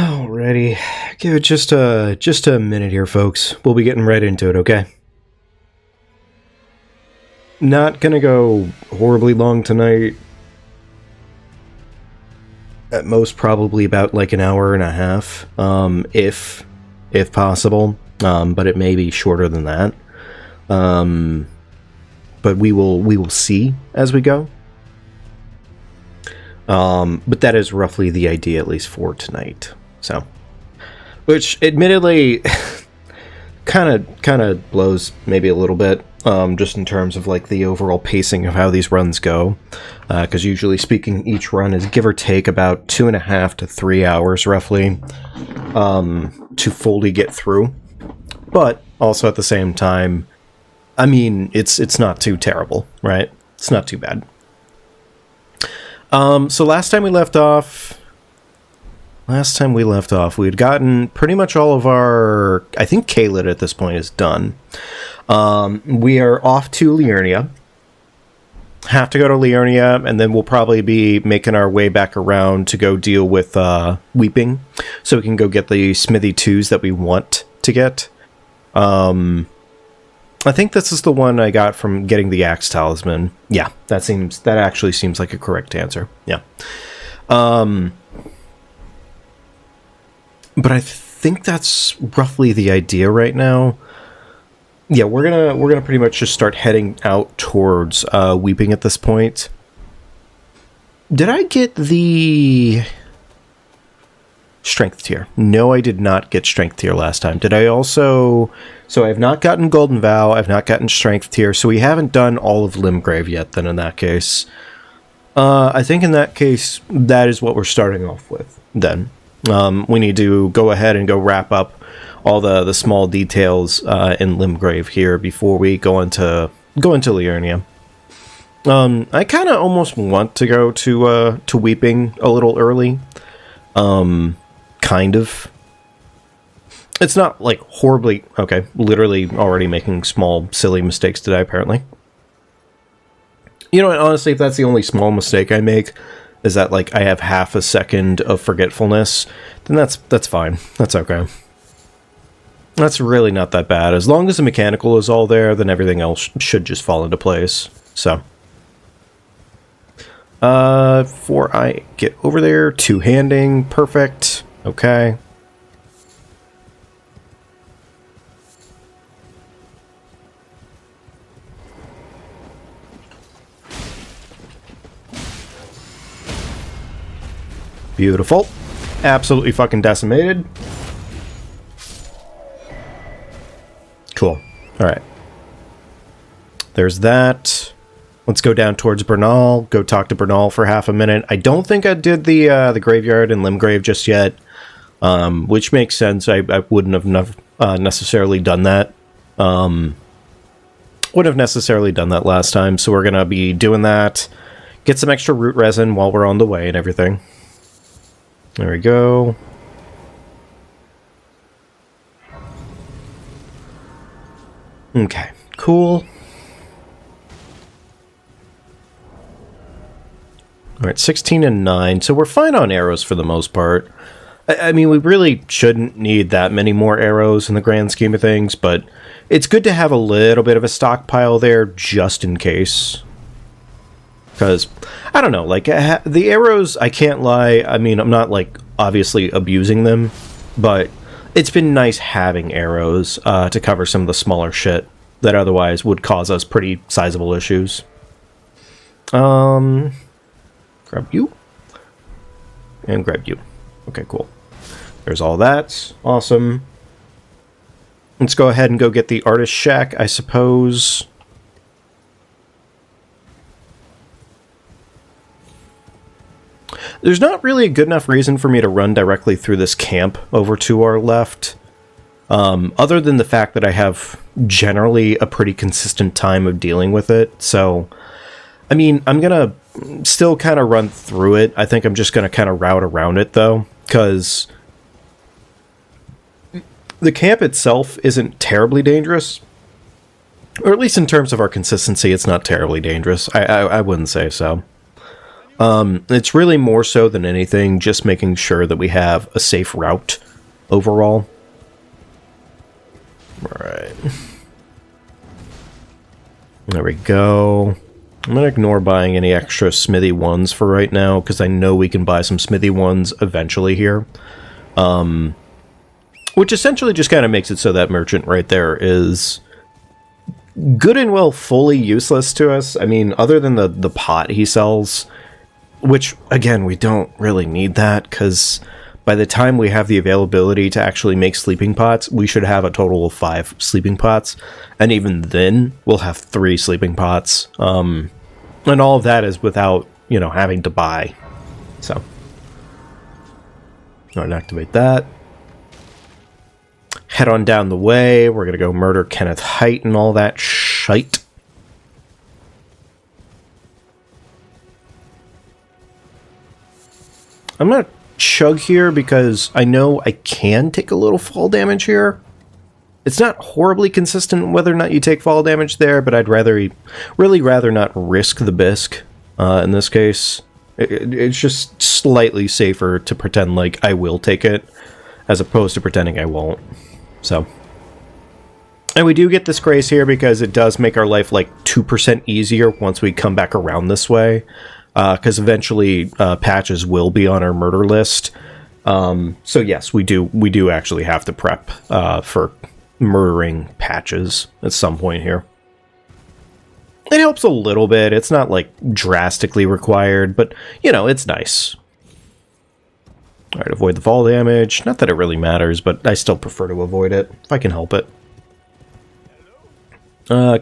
Alrighty, give it just a minute here, folks. We'll be getting right into it, okay? Not gonna go horribly long tonight. At most, probably about like an hour and a half, if possible. But it may be shorter than that. But we will see as we go. But that is roughly the idea, at least for tonight. So, which admittedly, kind of blows maybe a little bit, just in terms of like the overall pacing of how these runs go. Because usually speaking, each run is give or take about 2.5 to 3 hours roughly, to fully get through. But also at the same time, I mean, it's not too terrible, right? It's not too bad. So last time we left off, we had gotten pretty much all of our, I think Caelid at this point is done. We are off to Liurnia. Have to go to Liurnia, and then we'll probably be making our way back around to go deal with Weeping, so we can go get the Smithy 2s that we want to get. I think this is the one I got from getting the Axe Talisman. Yeah, that actually seems like a correct answer. Yeah. But I think that's roughly the idea right now. Yeah, we're gonna pretty much just start heading out towards Weeping at this point. Did I get the Strength tier? No, I did not get Strength tier last time. Did I also... So I have not gotten Golden Vow, I've not gotten Strength tier, so we haven't done all of Limgrave yet, then in that case. I think in that case, that is what we're starting off with, then. We need to go ahead and go wrap up all the small details in Limgrave here before we go into Liurnia. I kind of almost want to go to Weeping a little early. Kind of. It's not, like, horribly... Okay, literally already making small, silly mistakes today, apparently. You know what, honestly, if that's the only small mistake I make, is that, like, I have half a second of forgetfulness, then that's fine. That's okay. That's really not that bad. As long as the mechanical is all there, then everything else should just fall into place. So. Before I get over there, two-handing, perfect. Okay. Beautiful. Absolutely fucking decimated. Cool. Alright. There's that. Let's go down towards Bernal. Go talk to Bernal for half a minute. I don't think I did the graveyard in Limgrave just yet. Which makes sense. I wouldn't have necessarily done that. Wouldn't have necessarily done that last time, so we're gonna be doing that. Get some extra root resin while we're on the way and everything. There we go. Okay, cool. Alright, 16 and 9. So we're fine on arrows for the most part. I mean, we really shouldn't need that many more arrows in the grand scheme of things, but it's good to have a little bit of a stockpile there just in case. Because, I don't know, like, the arrows, I can't lie, I mean, I'm not, like, obviously abusing them, but it's been nice having arrows to cover some of the smaller shit that otherwise would cause us pretty sizable issues. Grab you. And grab you. Okay, cool. There's all that. Awesome. Let's go ahead and go get the Artist Shack, I suppose. There's not really a good enough reason for me to run directly through this camp over to our left. Other than the fact that I have generally a pretty consistent time of dealing with it. So, I mean, I'm going to still kind of run through it. I think I'm just going to kind of route around it, though. Because the camp itself isn't terribly dangerous. Or at least in terms of our consistency, it's not terribly dangerous. I wouldn't say so. It's really more so than anything just making sure that we have a safe route overall. Alright. There we go. I'm going to ignore buying any extra smithy ones for right now, because I know we can buy some smithy ones eventually here. Which essentially just kind of makes it so that merchant right there is good and well fully useless to us. I mean, other than the pot he sells, which, again, we don't really need that, because by the time we have the availability to actually make sleeping pots, we should have a total of 5 sleeping pots. And even then, we'll have 3 sleeping pots. And all of that is without, you know, having to buy. So. Go ahead and activate that. Head on down the way. We're going to go murder Kenneth Height and all that shite. I'm going to chug here because I know I can take a little fall damage here. It's not horribly consistent whether or not you take fall damage there, but I'd really rather not risk the bisque in this case. It's just slightly safer to pretend like I will take it as opposed to pretending I won't. So, and we do get this grace here because it does make our life like 2% easier once we come back around this way. Because eventually patches will be on our murder list. So yes, we do actually have to prep for murdering patches at some point here. It helps a little bit. It's not like drastically required, but you know, it's nice. Alright, avoid the fall damage. Not that it really matters, but I still prefer to avoid it if I can help it.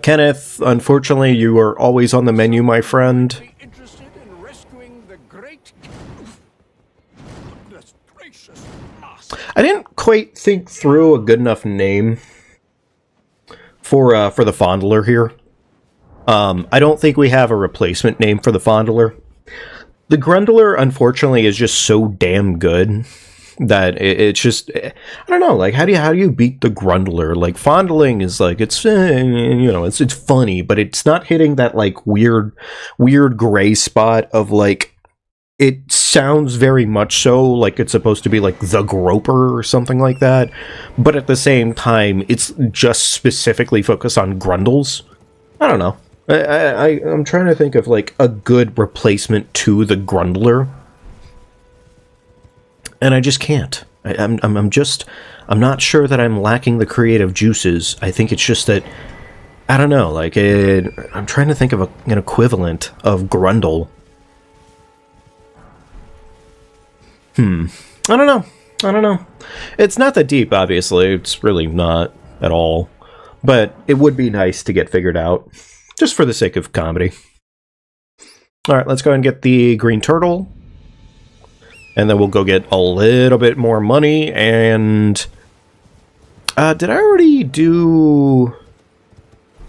Kenneth, unfortunately, you are always on the menu, my friend. I didn't quite think through a good enough name for the Fondler here. I don't think we have a replacement name for the Fondler. The Grundler, unfortunately, is just so damn good that it's just, I don't know, like, how do you beat the Grundler? Like, fondling is like, it's, you know, it's funny, but it's not hitting that, like, weird gray spot of, like, it sounds very much so like it's supposed to be like the Groper or something like that, but at the same time, it's just specifically focused on Grundles. I don't know. I'm trying to think of like a good replacement to the Grundler, and I just can't. I'm not sure that I'm lacking the creative juices. I think it's just that I don't know. Like I'm trying to think of an equivalent of Grundle. I don't know. It's not that deep, obviously. It's really not at all. But it would be nice to get figured out. Just for the sake of comedy. Alright, let's go and get the green turtle. And then we'll go get a little bit more money. And did I already do...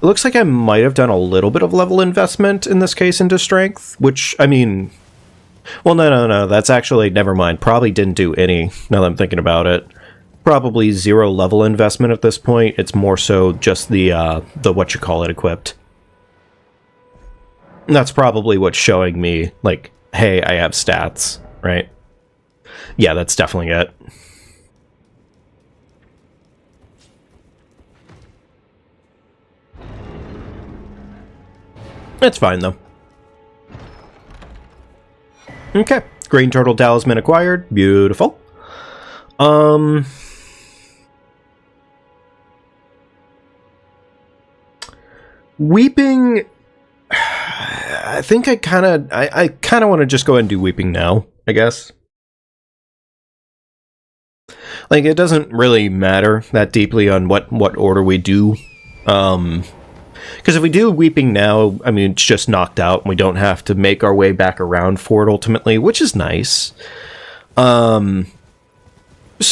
It looks like I might have done a little bit of level investment in this case into strength. Which, I mean... Well, no. That's actually... Never mind. Probably didn't do any, now that I'm thinking about it. Probably 0 level investment at this point. It's more so just the whatchamacallit equipped. And that's probably what's showing me, like, hey, I have stats, right? Yeah, that's definitely it. It's fine, though. Okay. Green Turtle Talisman acquired. Beautiful. Weeping... I think I kind of want to just go ahead and do Weeping now, I guess. Like, it doesn't really matter that deeply on what order we do. Because if we do Weeping now, I mean, it's just knocked out, and we don't have to make our way back around for it ultimately, which is nice. So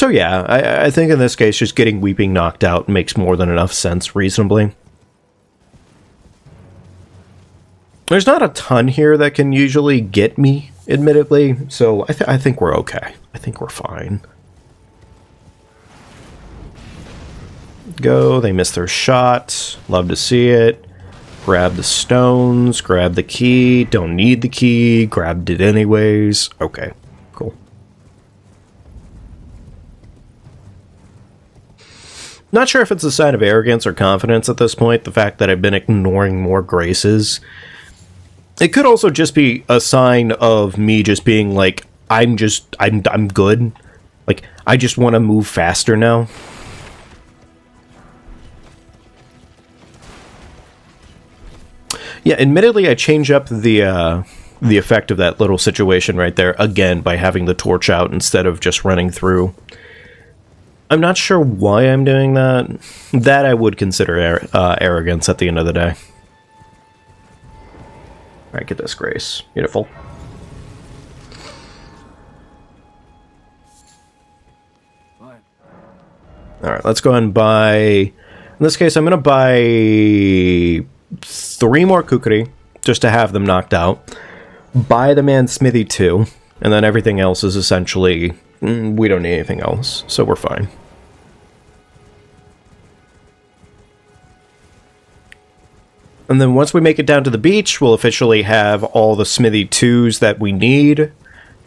yeah, I think in this case, just getting Weeping knocked out makes more than enough sense, reasonably. There's not a ton here that can usually get me, admittedly, so I think we're okay. I think we're fine. Go, they missed their shot. Love to see it. grab the stones, grab the key, don't need the key, grabbed it anyways. Okay, cool. Not sure if it's a sign of arrogance or confidence at this point, the fact that I've been ignoring more graces. It could also just be a sign of me just being like, I'm good. Like, I just want to move faster now. Yeah, admittedly, I change up the effect of that little situation right there, again, by having the torch out instead of just running through. I'm not sure why I'm doing that. That I would consider arrogance at the end of the day. Alright, get this, Grace. Beautiful. Alright, let's go and buy... In this case, I'm going to buy 3 more kukri, just to have them knocked out. Buy the man smithy 2, and then everything else is essentially... we don't need anything else, so we're fine. And then once we make it down to the beach, we'll officially have all the smithy 2s that we need.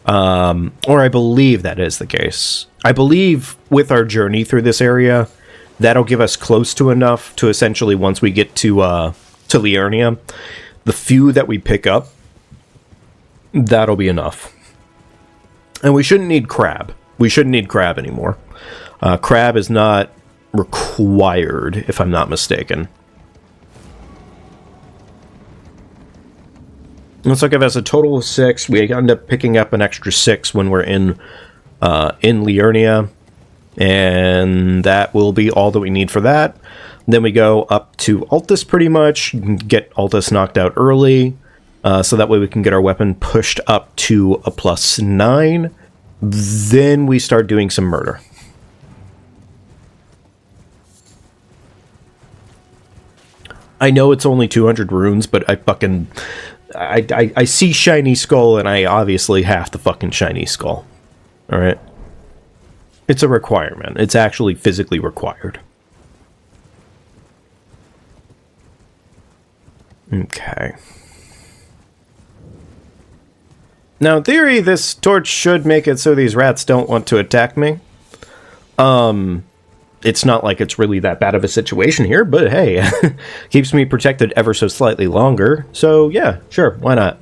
Or I believe that is the case. I believe with our journey through this area, that'll give us close to enough to essentially, once we get to Liurnia, the few that we pick up, that'll be enough. And we shouldn't need crab. We shouldn't need crab anymore. Crab is not required, if I'm not mistaken. Looks like if it's a total of 6. We end up picking up an extra 6 when we're in Liurnia. And that will be all that we need for that. Then we go up to Altus pretty much, get Altus knocked out early, so that way we can get our weapon pushed up to a +9. Then we start doing some murder. I know it's only 200 runes, but I see shiny skull, and I obviously have the fucking shiny skull. Alright? It's a requirement. It's actually physically required. Okay. Now, in theory, this torch should make it so these rats don't want to attack me. It's not like it's really that bad of a situation here, but hey, keeps me protected ever so slightly longer. So yeah, sure, why not?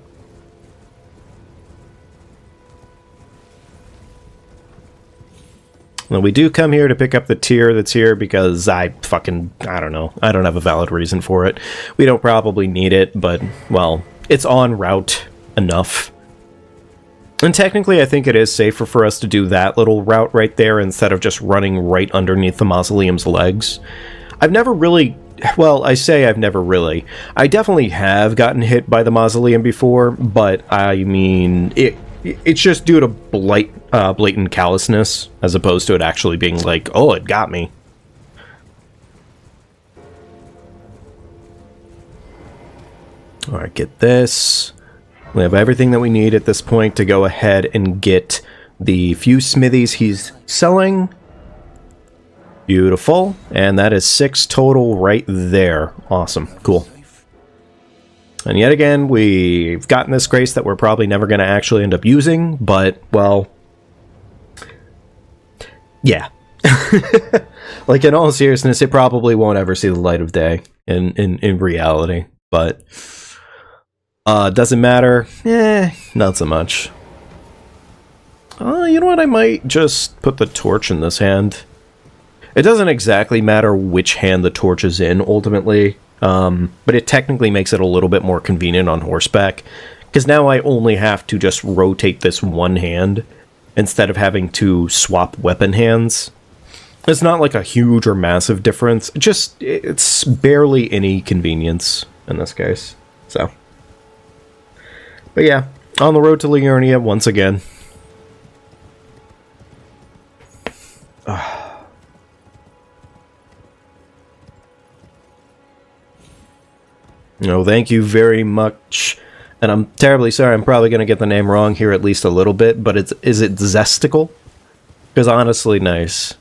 Well, we do come here to pick up the tier that's here because I don't know. I don't have a valid reason for it. We don't probably need it, but, well, it's en route enough. And technically, I think it is safer for us to do that little route right there instead of just running right underneath the mausoleum's legs. I've never really... Well, I say I've never really. I definitely have gotten hit by the mausoleum before, but, I mean, it's just due to blatant callousness, as opposed to it actually being like, oh, it got me. Alright, get this. We have everything that we need at this point to go ahead and get the few smithies he's selling. Beautiful. And that is 6 total right there. Awesome. Cool. And yet again, we've gotten this grace that we're probably never going to actually end up using, but, well, yeah. Like, in all seriousness, it probably won't ever see the light of day in reality, but... doesn't matter. Not so much. You know what? I might just put the torch in this hand. It doesn't exactly matter which hand the torch is in, ultimately. But it technically makes it a little bit more convenient on horseback. Because now I only have to just rotate this one hand, instead of having to swap weapon hands. It's not like a huge or massive difference. It's barely any convenience in this case. So... But yeah, on the road to Liurnia once again. No, thank you very much. And I'm terribly sorry, I'm probably going to get the name wrong here at least a little bit, but is it Zesticle? Because honestly, nice.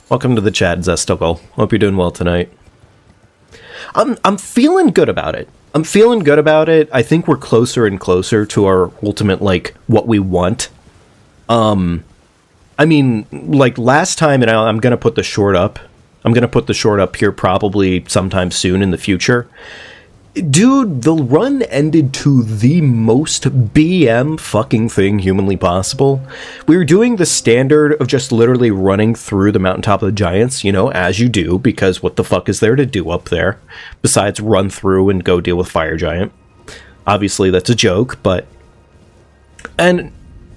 Welcome to the chat, Zesticle. Hope you're doing well tonight. I'm feeling good about it. I'm feeling good about it. I think we're closer and closer to our ultimate, like, what we want. I mean, like, last time, and I'm going to put the short up. I'm going to put the short up here probably sometime soon in the future. Dude, the run ended to the most BM fucking thing humanly possible. We were doing the standard of just literally running through the mountaintop of the giants, you know, as you do, because what the fuck is there to do up there besides run through and go deal with Fire Giant? Obviously, that's a joke, but... And,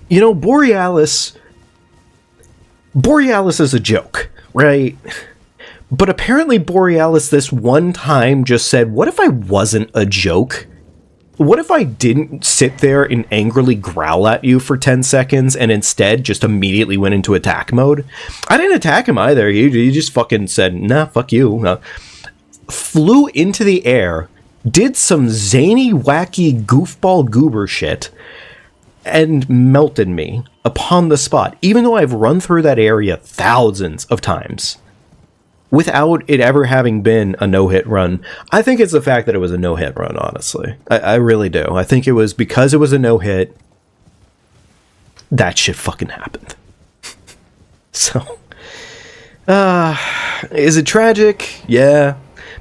you know, Borealis is a joke, right? But apparently Borealis this one time just said, what if I wasn't a joke? What if I didn't sit there and angrily growl at you for 10 seconds and instead just immediately went into attack mode? I didn't attack him either. He just fucking said, nah, fuck you. Flew into the air, did some zany, wacky, goofball goober shit, and melted me upon the spot, even though I've run through that area thousands of times. Without it ever having been a no-hit run. I think it's the fact that it was a no-hit run, honestly. I really do. I think it was because it was a no-hit, that shit fucking happened. So, is it tragic? Yeah.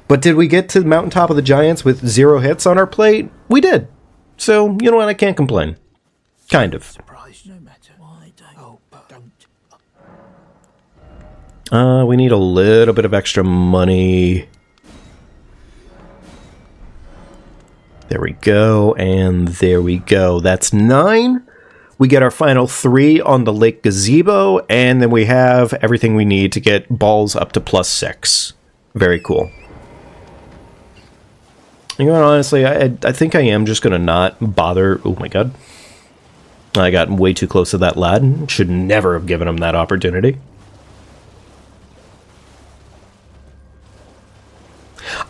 But did we get to the mountaintop of the giants with 0 hits on our plate? We did. So, you know what? I can't complain. Kind of. We need a little bit of extra money. There we go, and there we go. That's 9. We get our final 3 on the Lake Gazebo, and then we have everything we need to get balls up to +6. Very cool. You know what, honestly, I think I am just going to not bother... Oh my god. I got way too close to that lad. Should never have given him that opportunity.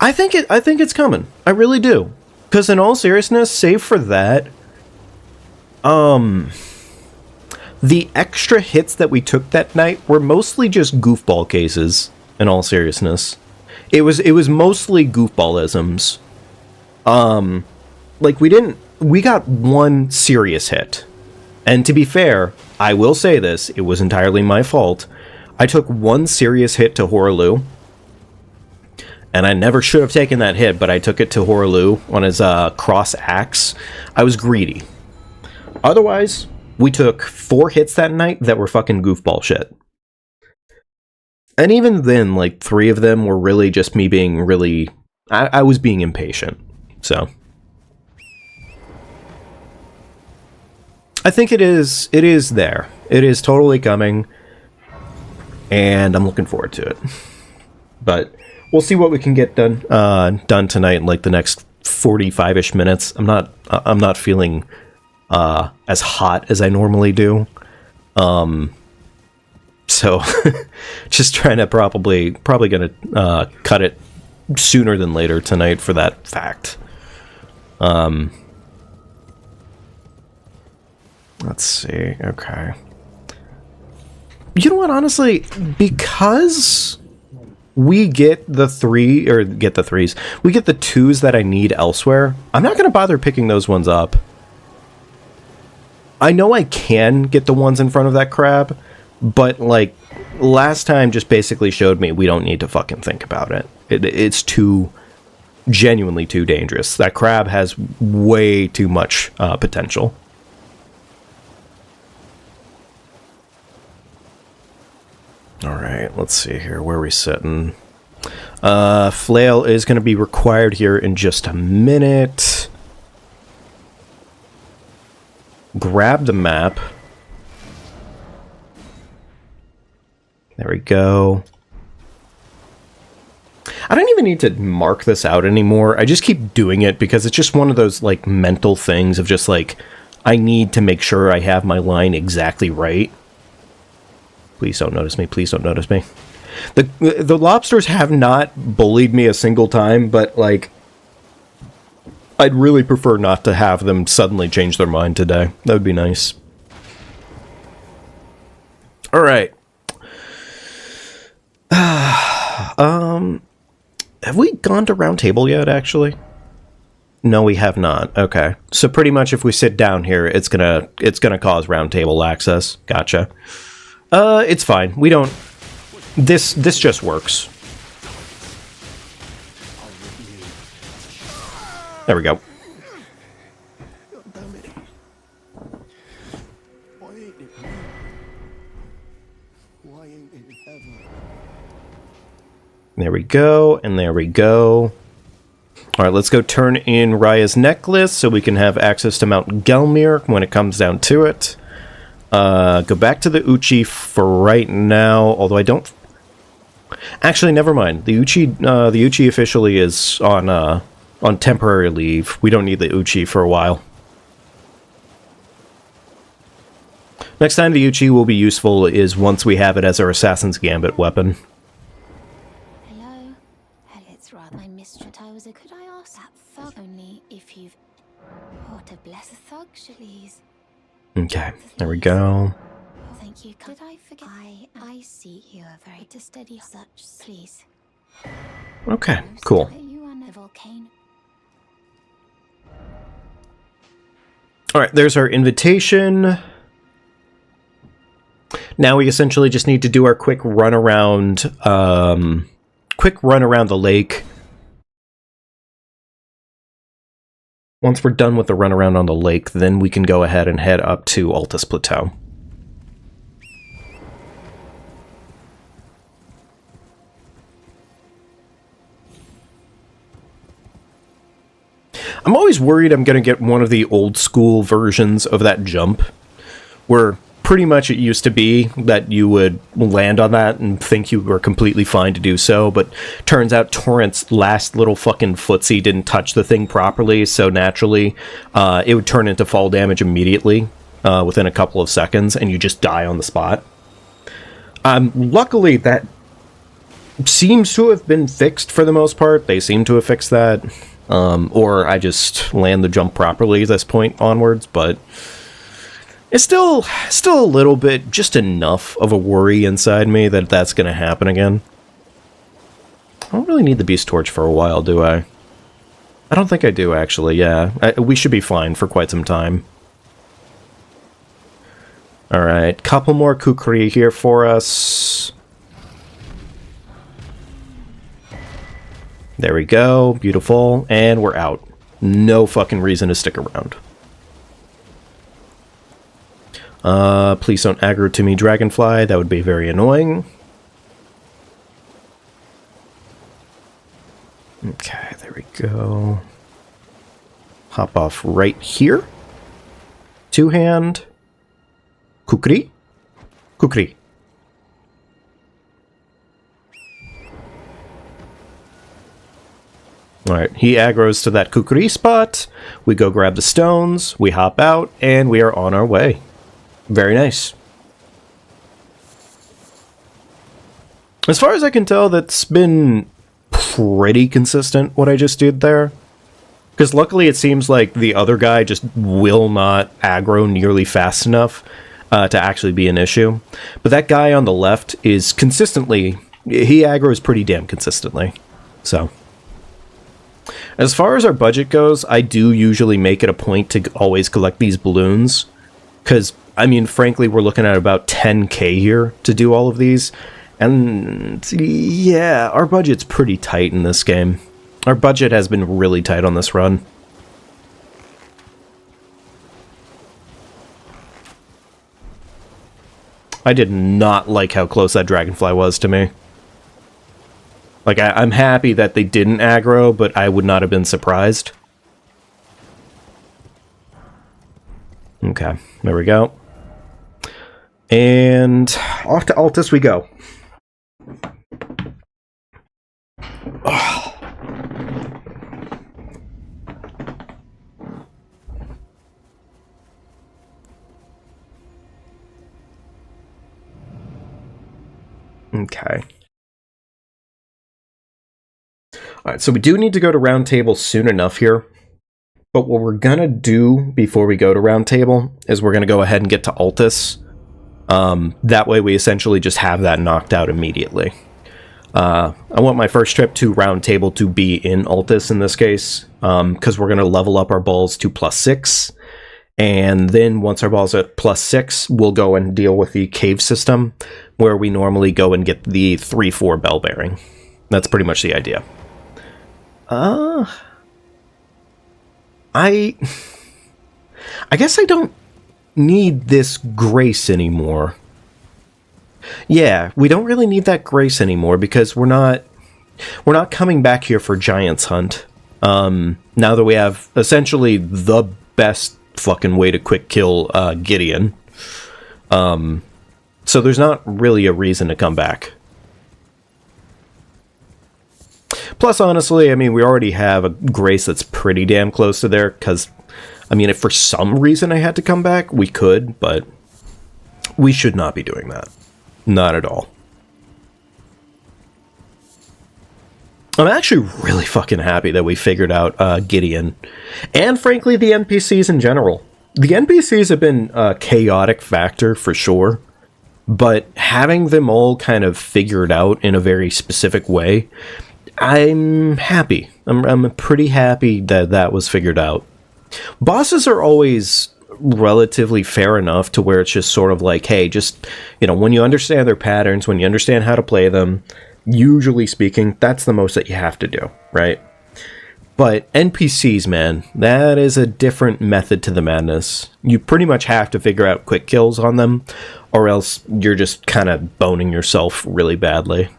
I think it's coming. I really do. Because in all seriousness, save for that, the extra hits that we took that night were mostly just goofball cases. In all seriousness, it was mostly goofballisms. Like we got 1 serious hit, and to be fair, I will say this: it was entirely my fault. I took 1 serious hit to Horaloo. And I never should have taken that hit, but I took it to Horaloo on his cross axe. I was greedy. Otherwise, we took 4 hits that night that were fucking goofball shit. And even then, like, 3 of them were really just me being really... I was being impatient. So... I think it is there. It is totally coming. And I'm looking forward to it. But... we'll see what we can get done tonight in like the next 45-ish minutes. I'm not feeling as hot as I normally do. So just trying to probably gonna cut it sooner than later tonight for that fact. Let's see. Okay. You know what, honestly, because we get the 3, or get the 3s, we get the 2s that I need elsewhere, I'm not going to bother picking those ones up. I know I can get the ones in front of that crab, but, like, last time just basically showed me we don't need to fucking think about it. It's too, genuinely too dangerous. That crab has way too much potential. Alright, let's see here. Where are we sitting? Flail is going to be required here in just a minute. Grab the map. There we go. I don't even need to mark this out anymore. I just keep doing it because it's just one of those, like, mental things of just, like, I need to make sure I have my line exactly right. Please don't notice me. Please don't notice me. The lobsters have not bullied me a single time, but, like, I'd really prefer not to have them suddenly change their mind today. That would be nice. All right. Have we gone to round table yet, actually? No, we have not. Okay. So pretty much if we sit down here, it's gonna cause round table access. Gotcha. It's fine. We don't... This just works. There we go. There we go, and there we go. Alright, let's go turn in Raya's necklace so we can have access to Mount Gelmir when it comes down to it. Go back to the Uchi for right now, although I don't... Actually, never mind. The Uchi officially is on temporary leave. We don't need the Uchi for a while. Next time the Uchi will be useful is once we have it as our Assassin's Gambit weapon. Hello? It's rather my mistress. Could I ask that thug only if you've... Oh, to bless a thug, please. Okay, there we go. Oh, thank you. Did I forget? I see you are very to steady such, please. Okay, cool. Are you on a volcano? Alright, there's our invitation. Now we essentially just need to do our quick run around the lake. Once we're done with the run around on the lake, then we can go ahead and head up to Altus Plateau. I'm always worried I'm going to get one of the old school versions of that jump, where pretty much it used to be that you would land on that and think you were completely fine to do so, but turns out Torrent's last little fucking footsie didn't touch the thing properly, so naturally it would turn into fall damage immediately within a couple of seconds, and you just die on the spot. Luckily, that seems to have been fixed for the most part. They seem to have fixed that. Or I just land the jump properly at this point onwards, but it's still a little bit, just enough of a worry inside me that that's going to happen again. I don't really need the Beast Torch for a while, do I? I don't think I do, actually, yeah. We should be fine for quite some time. Alright, couple more kukri here for us. There we go, beautiful, and we're out. No fucking reason to stick around. Please don't aggro to me, Dragonfly, that would be very annoying. Okay, there we go. Hop off right here. Two-hand. Kukri? Kukri. Alright, he aggroes to that kukri spot. We go grab the stones, we hop out, and we are on our way. Very nice. As far as I can tell, that's been pretty consistent, what I just did there. Because luckily it seems like the other guy just will not aggro nearly fast enough to actually be an issue. But that guy on the left is consistently... he aggroes pretty damn consistently. So... as far as our budget goes, I do usually make it a point to always collect these balloons. Because, I mean, frankly, we're looking at about 10k here to do all of these. And, yeah, our budget's pretty tight in this game. Our budget has been really tight on this run. I did not like how close that dragonfly was to me. Like, I'm happy that they didn't aggro, but I would not have been surprised. Okay, there we go. And off to Altus we go. Oh. Okay. Alright, so we do need to go to Round Table soon enough here. But what we're gonna do before we go to Round Table is we're gonna go ahead and get to Altus. That way we essentially just have that knocked out immediately. I want my first trip to Round Table to be in Altus in this case, because we're going to level up our balls to +6, and then once our balls are at +6, we'll go and deal with the cave system, where we normally go and get the 3/4 bell bearing. That's pretty much the idea. I guess I don't need this grace anymore. Yeah, we don't really need that grace anymore because we're not coming back here for Giant's Hunt. Now that we have essentially the best fucking way to quick kill Gideon. So there's not really a reason to come back. Plus, honestly, I mean, we already have a grace that's pretty damn close to there, because, I mean, if for some reason I had to come back, we could, but we should not be doing that. Not at all. I'm actually really fucking happy that we figured out Gideon. And frankly, the NPCs in general. The NPCs have been a chaotic factor for sure. But having them all kind of figured out in a very specific way, I'm happy. I'm pretty happy that that was figured out. Bosses are always relatively fair enough to where it's just sort of like, hey, just, you know, when you understand their patterns, when you understand how to play them, usually speaking, that's the most that you have to do, right? But NPCs, man, that is a different method to the madness. You pretty much have to figure out quick kills on them, or else you're just kind of boning yourself really badly.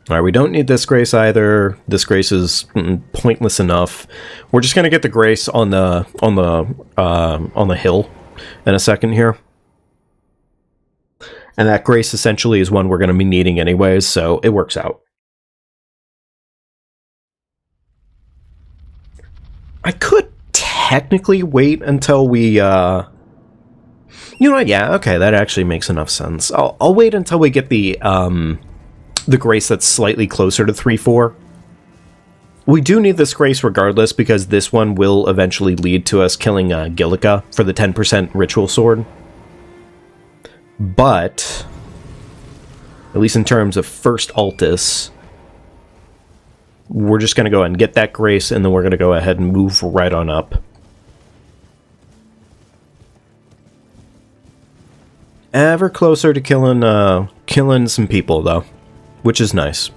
Alright, we don't need this grace either. This grace is pointless enough. We're just gonna get the grace on the hill in a second here. And that grace essentially is one we're gonna be needing anyways, so it works out. I could technically wait until we you know what, yeah, okay, that actually makes enough sense. I'll wait until we get the grace that's slightly closer to 3/4. We do need this grace regardless, because this one will eventually lead to us killing Gillica for the 10% ritual sword. But, at least in terms of first Altus, we're just going to go ahead and get that grace, and then we're going to go ahead and move right on up. Ever closer to killing some people, though. Which is nice.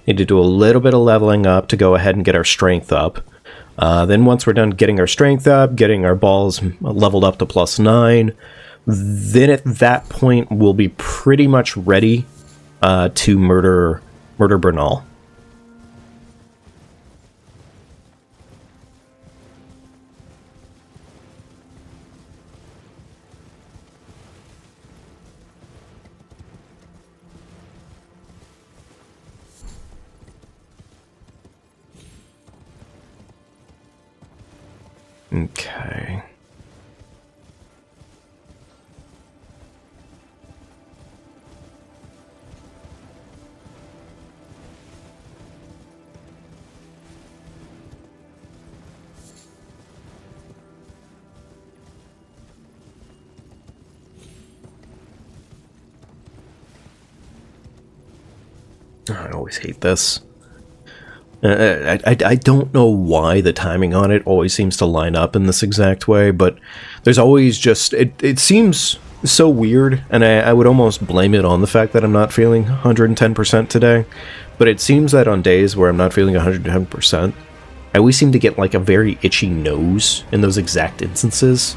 Need to do a little bit of leveling up to go ahead and get our strength up. Then once we're done getting our strength up, getting our balls leveled up to +9, then at that point we'll be pretty much ready to murder Bernal. Okay. I always hate this. I don't know why the timing on it always seems to line up in this exact way, but there's always just... It seems so weird, and I would almost blame it on the fact that I'm not feeling 110% today, but it seems that on days where I'm not feeling 110%, I always seem to get like a very itchy nose in those exact instances.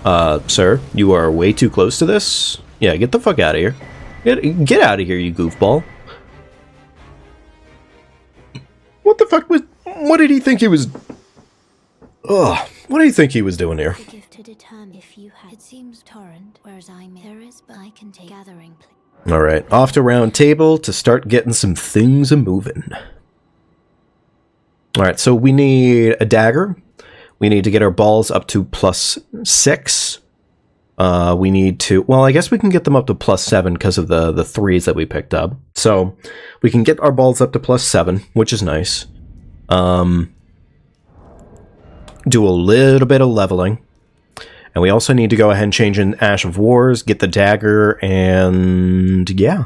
Sir, you are way too close to this? Yeah, get the fuck out of here. Get out of here, you goofball. What the fuck was... What did he think he was... Ugh. What do you think he was doing here? The gift to determine if you had... It seems torrent, whereas there is, but I can take gathering. Alright, off to Round Table to start getting some things a-moving. Alright, so we need a dagger. We need to get our balls up to +6. We need to... Well, I guess we can get them up to +7 because of the 3s that we picked up. So, we can get our balls up to +7, which is nice. do a little bit of leveling. And we also need to go ahead and change in Ash of Wars, get the dagger, and yeah.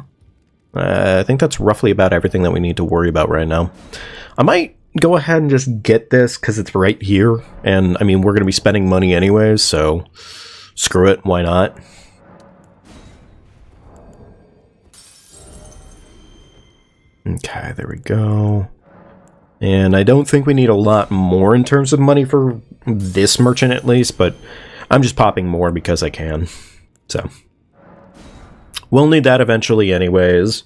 I think that's roughly about everything that we need to worry about right now. I might go ahead and just get this because it's right here. And, I mean, we're going to be spending money anyways, so screw it, why not? Okay, there we go. And I don't think we need a lot more in terms of money for this merchant at least, but I'm just popping more because I can. So we'll need that eventually anyways.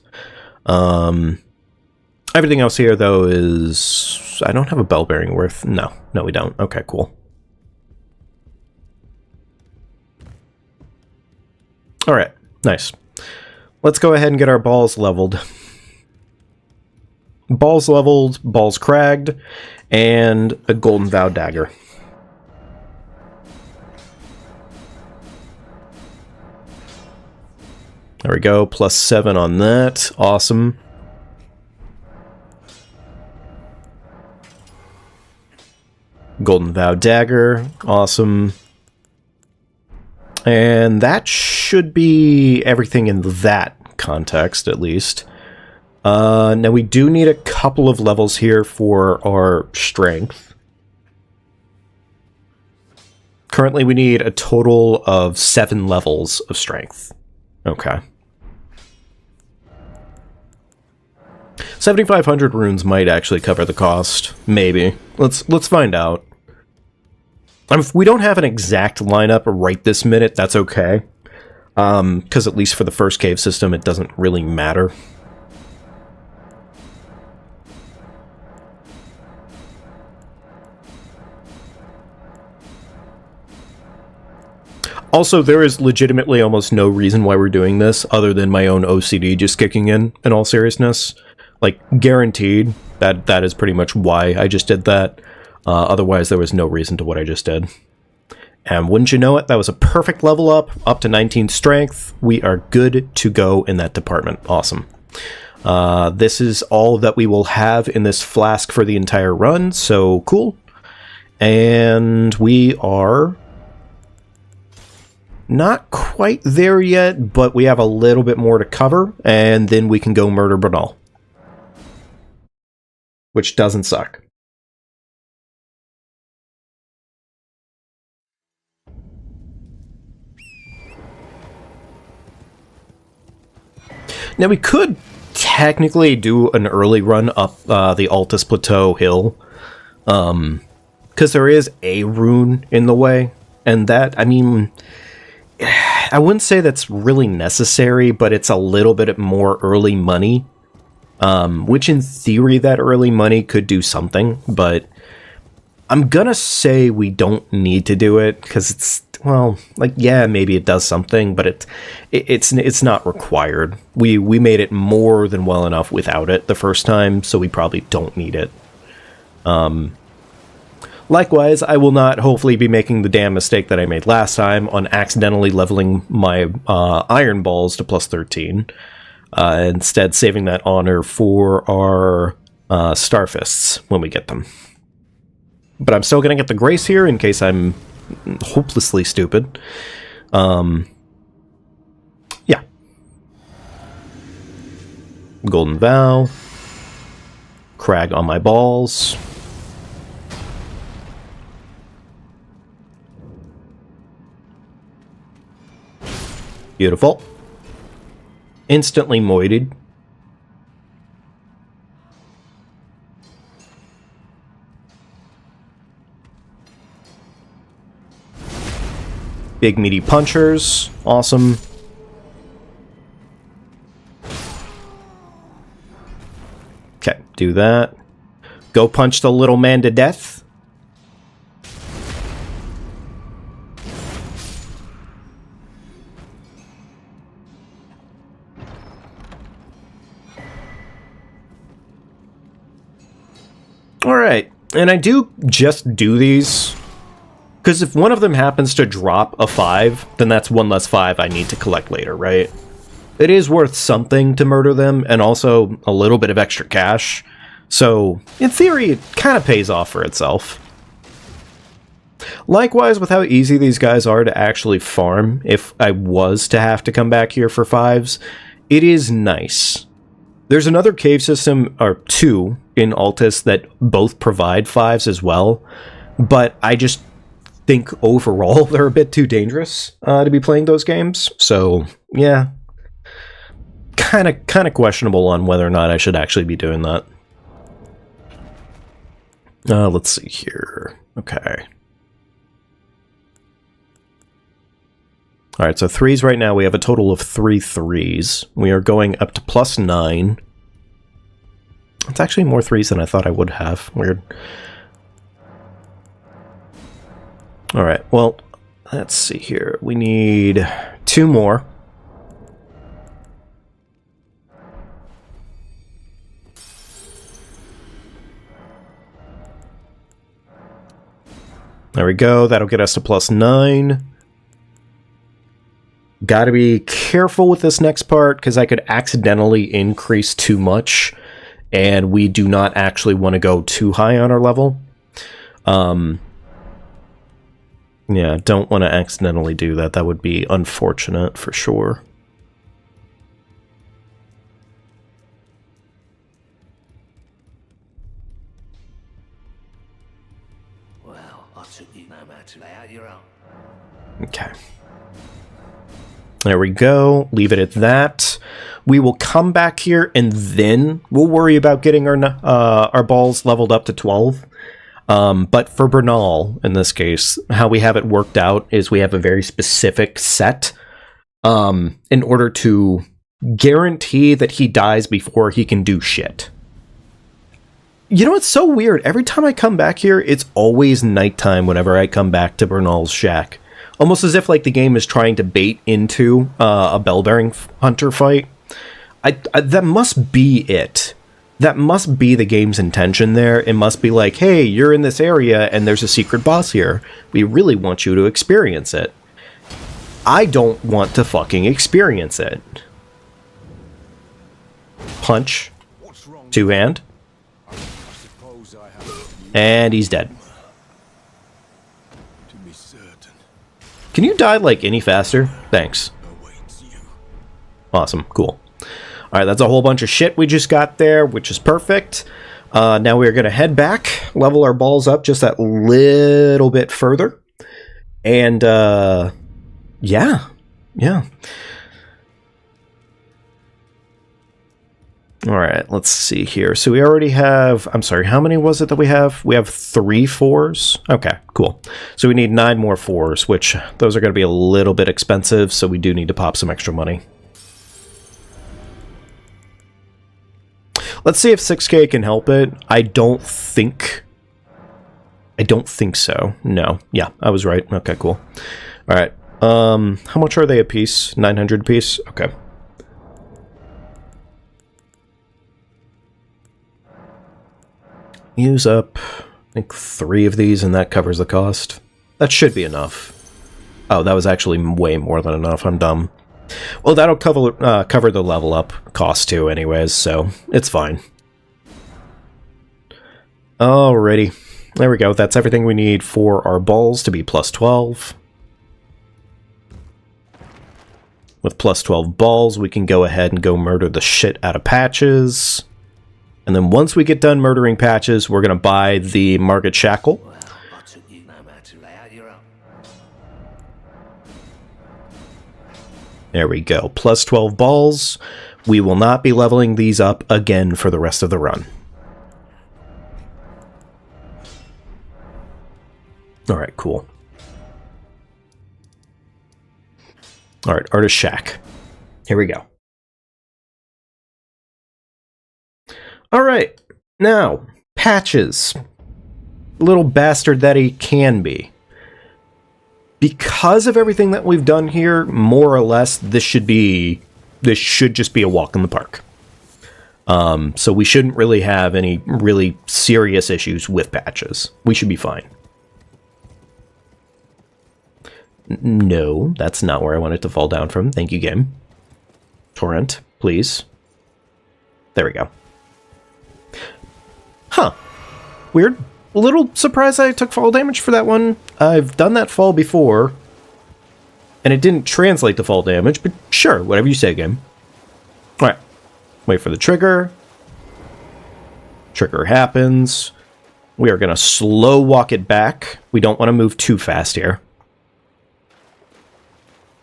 Everything else here though is... I don't have a bell bearing worth. No, we don't. Okay, cool. Alright, nice. Let's go ahead and get our balls leveled. Balls leveled, balls cragged, and a Golden Vow dagger. There we go, +7 on that. Awesome. Golden Vow dagger. Awesome. And that should be everything in that context, at least. Now we do need a couple of levels here for our strength. Currently we need a total of 7 levels of strength. Okay. 7,500 runes might actually cover the cost. Maybe. Let's find out. If we don't have an exact lineup right this minute, that's okay. Because at least for the first cave system, it doesn't really matter. Also, there is legitimately almost no reason why we're doing this other than my own OCD just kicking in all seriousness. Like, guaranteed, that is pretty much why I just did that. Otherwise, there was no reason to what I just did. And wouldn't you know it, that was a perfect level up to 19 strength. We are good to go in that department. Awesome. This is all that we will have in this flask for the entire run, so cool. And we are... not quite there yet, but we have a little bit more to cover, and then we can go murder Bernal. Which doesn't suck. Now we could technically do an early run up the Altus Plateau hill, because there is a rune in the way, and that, I mean... I wouldn't say that's really necessary, but it's a little bit more early money. Which in theory, that early money could do something, but I'm gonna say we don't need to do it, because it's, well, like, yeah, maybe it does something, but it's not required. We made it more than well enough without it the first time, so we probably don't need it. Likewise, I will not hopefully be making the damn mistake that I made last time on accidentally leveling my iron balls to +13. Instead, saving that honor for our Starfists when we get them. But I'm still going to get the grace here in case I'm hopelessly stupid. Yeah. Golden Vow. Crag on my balls. Beautiful. Instantly moited. Big meaty punchers. Awesome. Okay, do that. Go punch the little man to death. Alright, and I do just do these, because if one of them happens to drop a 5, then that's 1 less 5 I need to collect later, right? It is worth something to murder them, and also a little bit of extra cash, so in theory it kind of pays off for itself. Likewise, with how easy these guys are to actually farm, if I was to have to come back here for 5s, it is nice. There's another cave system, or 2, in Altus that both provide 5s as well, but I just think overall they're a bit too dangerous to be playing those games. So, yeah. Kind of questionable on whether or not I should actually be doing that. Let's see here. Okay. Alright, so 3s right now. We have a total of 3 3s. We are going up to +9. It's actually more 3s than I thought I would have. Weird. Alright, well, let's see here. We need 2 more. There we go. That'll get us to +9. Gotta be careful with this next part, because I could accidentally increase too much, and we do not actually want to go too high on our level. Yeah, don't want to accidentally do that. That would be unfortunate for sure. Okay. There we go. Leave it at that. We will come back here and then we'll worry about getting our balls leveled up to 12. But for Bernal, in this case, how we have it worked out is we have a very specific set in order to guarantee that he dies before he can do shit. You know, it's so weird. Every time I come back here, it's always nighttime whenever I come back to Bernal's shack. Almost as if, like, the game is trying to bait into a bell-bearing hunter fight. That must be it. That must be the game's intention there. It must be like, hey, you're in this area and there's a secret boss here. We really want you to experience it. I don't want to fucking experience it. Punch. Two-hand. And he's dead. Can you die, like, any faster? Thanks. Awesome. Cool. Alright, that's a whole bunch of shit we just got there, which is perfect. Now we're going to head back, level our balls up just that little bit further. And, yeah. Alright, let's see here. So we already have... I'm sorry, how many was it that we have? We have 3 4s? Okay, cool. So we need 9 more 4s, which those are going to be a little bit expensive, so we do need to pop some extra money. Let's see if 6K can help it. I don't think so. No. Yeah, I was right. Okay, cool. Alright. How much are they a piece? 900 a piece? Okay. Use up, I think, 3 of these, and that covers the cost. That should be enough. Oh, that was actually way more than enough. I'm dumb. Well, that'll cover the level up cost too, anyways, so it's fine. Alrighty. There we go. That's everything we need for our balls to be plus 12. With plus 12 balls, we can go ahead and go murder the shit out of Patches. And then once we get done murdering Patches, we're going to buy the Market Shackle. There we go. Plus 12 balls. We will not be leveling these up again for the rest of the run. Alright, cool. Alright, Artist Shack. Here we go. Alright, now, Patches. Little bastard that he can be. Because of everything that we've done here, more or less, this should just be a walk in the park. So we shouldn't really have any really serious issues with Patches. We should be fine. No, that's not where I want it to fall down from. Thank you, game. Torrent, please. There we go. Huh. Weird. a little surprised I took fall damage for that one. I've done that fall before, and it didn't translate to fall damage, but sure, whatever you say, game. Alright, wait for the trigger. Trigger happens. We are going to slow walk it back. We don't want to move too fast here.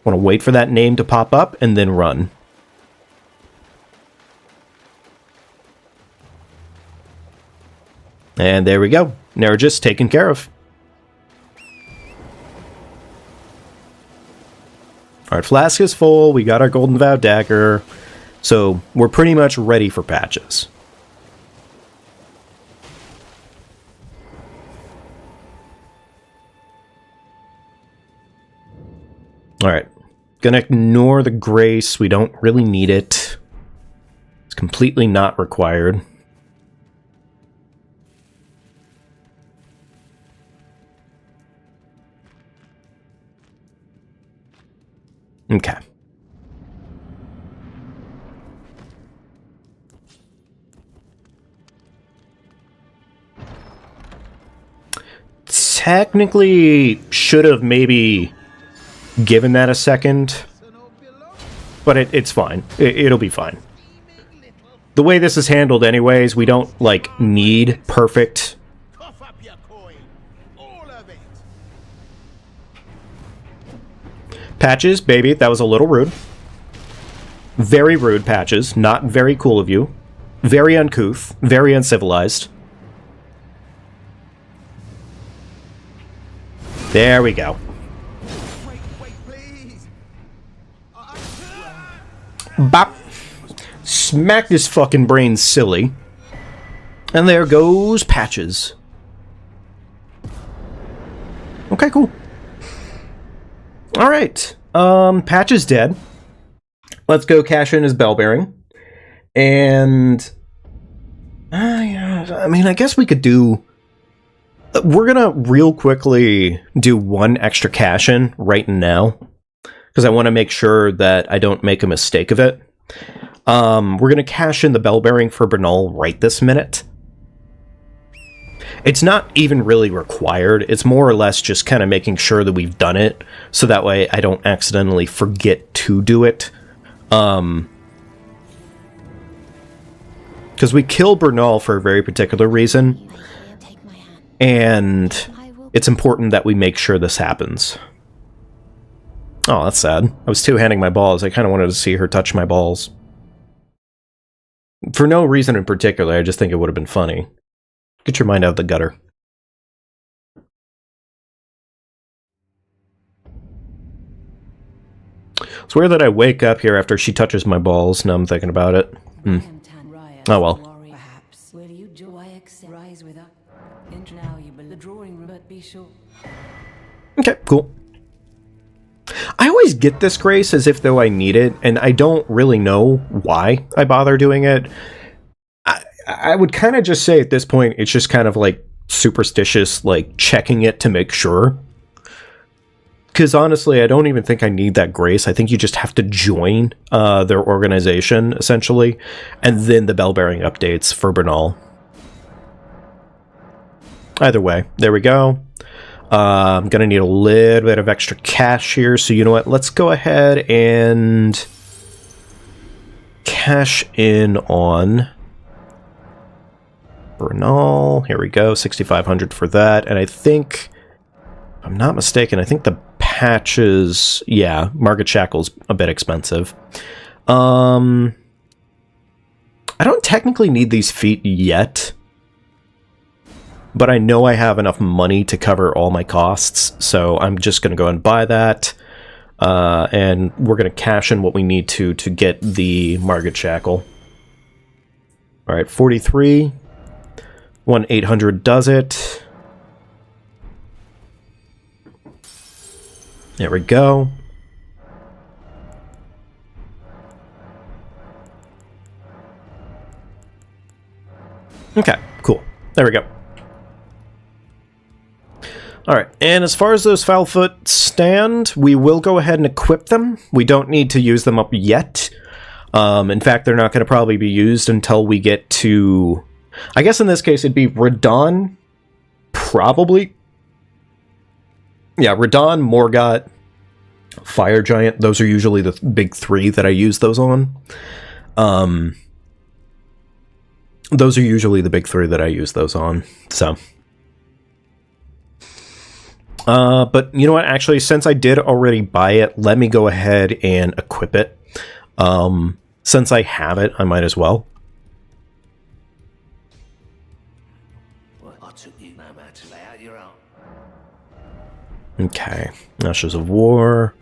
Want to wait for that name to pop up and then run. And there we go. Nergis taken care of. Alright, flask is full. We got our Golden Vow dagger. So we're pretty much ready for patches. Alright. Gonna ignore the grace. We don't really need it. It's completely not required. Okay. Technically, should have maybe given that a second, but it's fine. It'll be fine. The way this is handled anyways, we don't, like, need perfect. Patches, baby, that was a little rude. Very rude, Patches. Not very cool of you. Very uncouth. Very uncivilized. There we go. Bop. Smack this fucking brain silly. And there goes Patches. Okay, cool. Alright. Patches dead. Let's go cash in his bell bearing. And I mean, I guess we could do... We're gonna real quickly do one extra cash in right now, because I want to make sure that I don't make a mistake of it. We're gonna cash in the bell bearing for Bernal right this minute. It's not even really required. It's more or less just kind of making sure that we've done it, so that way I don't accidentally forget to do it. Because we kill Bernal for a very particular reason, and it's important that we make sure this happens. Oh, that's sad. I was two-handing my balls. I kind of wanted to see her touch my balls. For no reason in particular, I just think it would have been funny. Get your mind out of the gutter. It's weird that I wake up here after she touches my balls. Now I'm thinking about it. Oh well. Okay, cool. I always get this grace as if though I need it, and I don't really know why I bother doing it. I would kind of just say at this point, it's just kind of like superstitious, like checking it to make sure. Because honestly, I don't even think I need that grace. I think you just have to join their organization, essentially, and then the bell-bearing updates for Bernal. Either way, there we go. I'm going to need a little bit of extra cash here, so you know what? Let's go ahead and cash in on Bernal. Here we go, 6,500 for that. And I think, if I'm not mistaken, I think the patches, yeah, Market Shackle's a bit expensive. I don't technically need these feet yet, but I know I have enough money to cover all my costs, so I'm just going to go and buy that, and we're going to cash in what we need to get the Market Shackle. Alright, 43. 1,800 does it. There we go. Okay, cool. There we go. Alright, and as far as those Foulfoot stand, we will go ahead and equip them. We don't need to use them up yet. In fact, they're not going to probably be used until we get to... I guess in this case it'd be Radon probably... Yeah, Radon, Morgott, Fire Giant, those are usually the big three that I use those on. Those are usually the big three that I use those on, so... but you know what, actually, since I did already buy it, let me go ahead and equip it. Since I have it, I might as well. Okay, Ashes of War.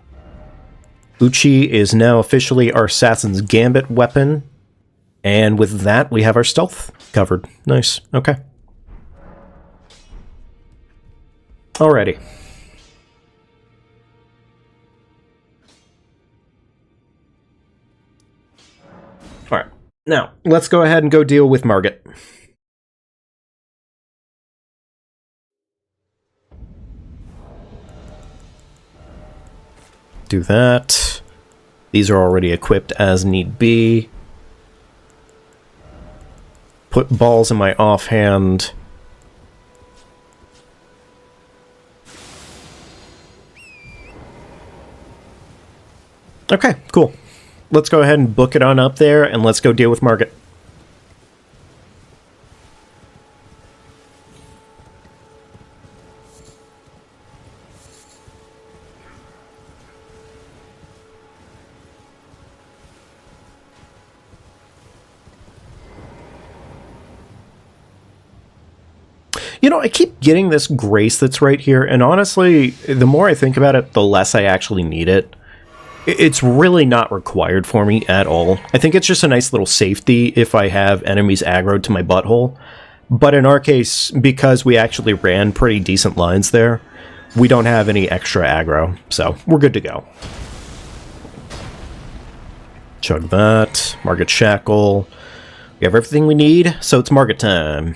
Uchi is now officially our Assassin's Gambit weapon. And with that, we have our stealth covered. Nice, okay. Alrighty. Alright, now, let's go ahead and go deal with Margit. Do that. These are already equipped as need be. Put balls in my offhand. Okay, cool. Let's go ahead and book it on up there, and let's go deal with Margit. You know, I keep getting this grace that's right here, and honestly, the more I think about it, the less I actually need it. It's really not required for me at all. I think it's just a nice little safety if I have enemies aggroed to my butthole. But in our case, because we actually ran pretty decent lines there, we don't have any extra aggro, so we're good to go. Chug that. Margit Shackle. We have everything we need, so it's Margit time.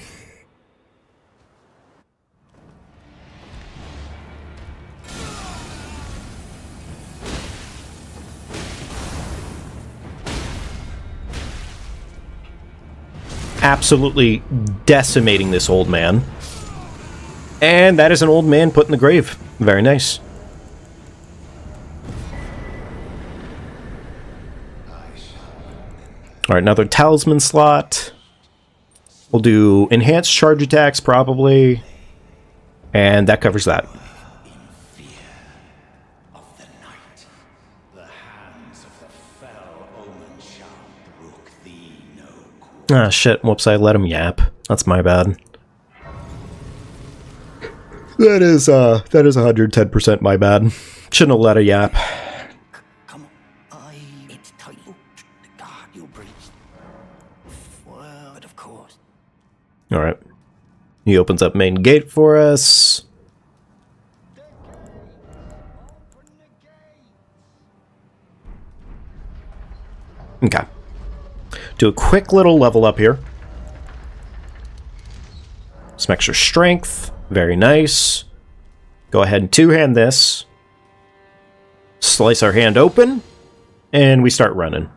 Absolutely decimating this old man. And that is an old man put in the grave. Very nice. Alright, another talisman slot. We'll do enhanced charge attacks, probably. And that covers that. Ah, shit. Whoops, I let him yap. That's my bad. That is 110% my bad. Shouldn't have let a yap. Come on. It's tight. The guard you breached. Well, but of course. Alright. He opens up main gate for us. Okay. Do a quick little level up here. Some extra strength. Very nice. Go ahead and two-hand this. Slice our hand open. And we start running.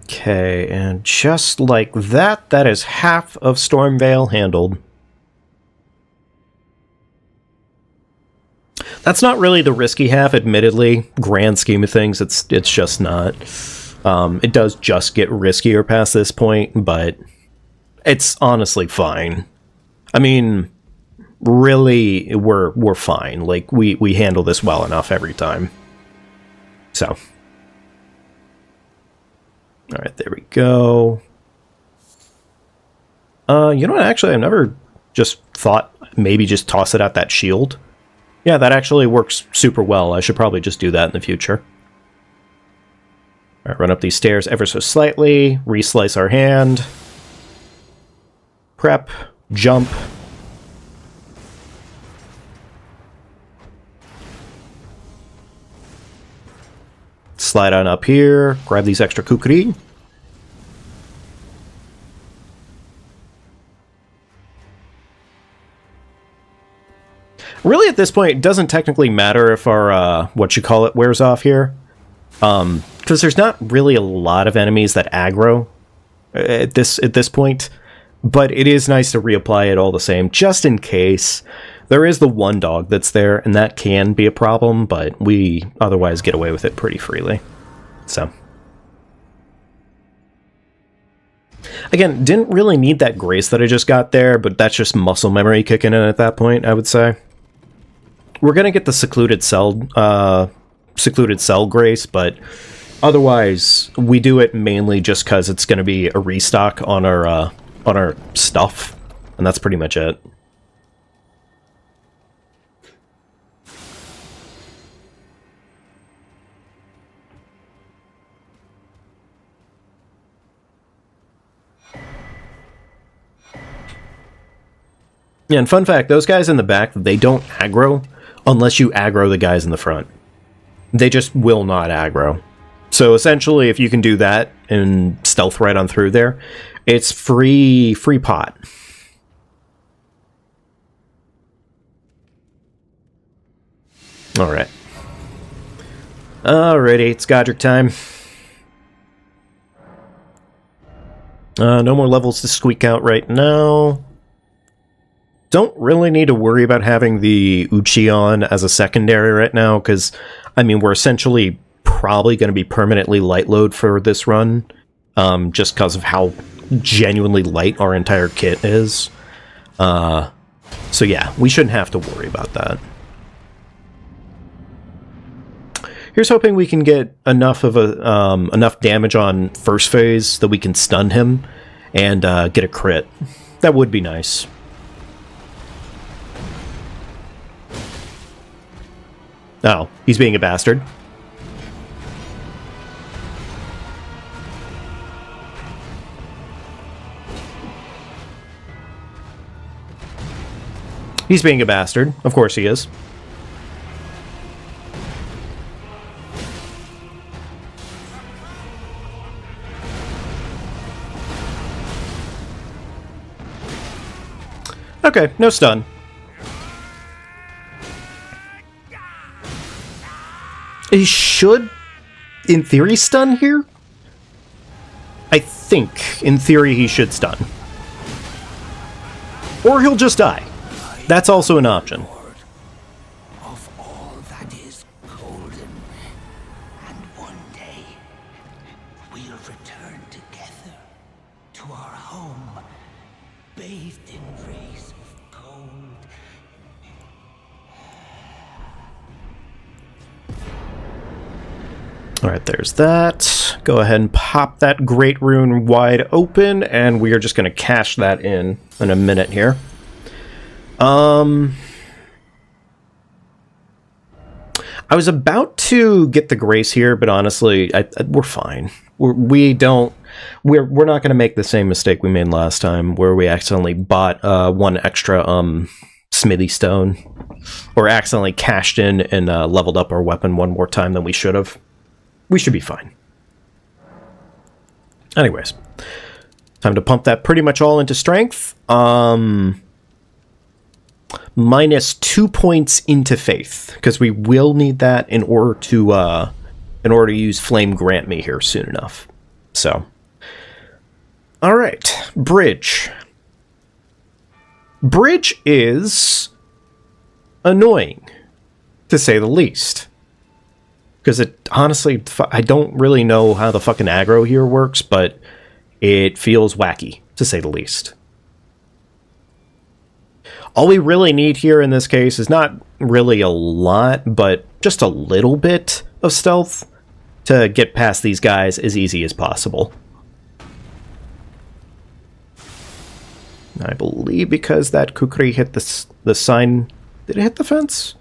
Okay, and just like that, that is half of Stormveil handled. That's not really the risky half, admittedly. Grand scheme of things, it's just not. It does just get riskier past this point, but it's honestly fine. I mean, really, we're fine. Like, we handle this well enough every time. So. Alright, there we go. You know what, actually, I've never just thought maybe just toss it at that shield. Yeah, that actually works super well. I should probably just do that in the future. Alright, run up these stairs ever so slightly, re-slice our hand. Prep, jump. Slide on up here, grab these extra kukri. this point, it doesn't technically matter if our, what you call it, wears off here. Because there's not really a lot of enemies that aggro at this point. But it is nice to reapply it all the same, just in case. There is the one dog that's there, and that can be a problem, but we otherwise get away with it pretty freely. So. Again, didn't really need that grace that I just got there, but that's just muscle memory kicking in at that point, I would say. We're gonna get the secluded cell grace, but otherwise, we do it mainly just because it's gonna be a restock on our stuff, and that's pretty much it. Yeah, and fun fact, those guys in the back, they don't aggro unless you aggro the guys in the front. They just will not aggro. So essentially, if you can do that and stealth right on through there, it's free pot. Alright. Alrighty, it's Godric time. No more levels to squeak out right now. Don't really need to worry about having the Uchi on as a secondary right now, because, I mean, we're essentially probably going to be permanently light load for this run, just because of how genuinely light our entire kit is. So yeah, we shouldn't have to worry about that. Here's hoping we can get enough of enough damage on first phase that we can stun him and get a crit. That would be nice. Oh, he's being a bastard. He's being a bastard. Of course he is. Okay, no stun. He should, in theory, stun here? I think, in theory, he should stun. Or he'll just die. That's also an option. Of all that is golden, and one day we'll return together to our home, bathed in rays of gold. Alright, there's that. Go ahead and pop that great rune wide open, and we are just going to cash that in a minute here. I was about to get the grace here, but honestly, we're fine. We're not going to make the same mistake we made last time, where we accidentally bought one extra smithy stone, or accidentally cashed in and leveled up our weapon one more time than we should have. We should be fine. Anyways, time to pump that pretty much all into strength. Minus 2 points into faith, because we will need that in order to use Flame Grant Me here soon enough. So, all right, bridge. Bridge is annoying, to say the least. Because it, honestly, I don't really know how the fucking aggro here works, but it feels wacky, to say the least. All we really need here in this case is not really a lot, but just a little bit of stealth to get past these guys as easy as possible. I believe because that kukri hit the sign... Did it hit the fence?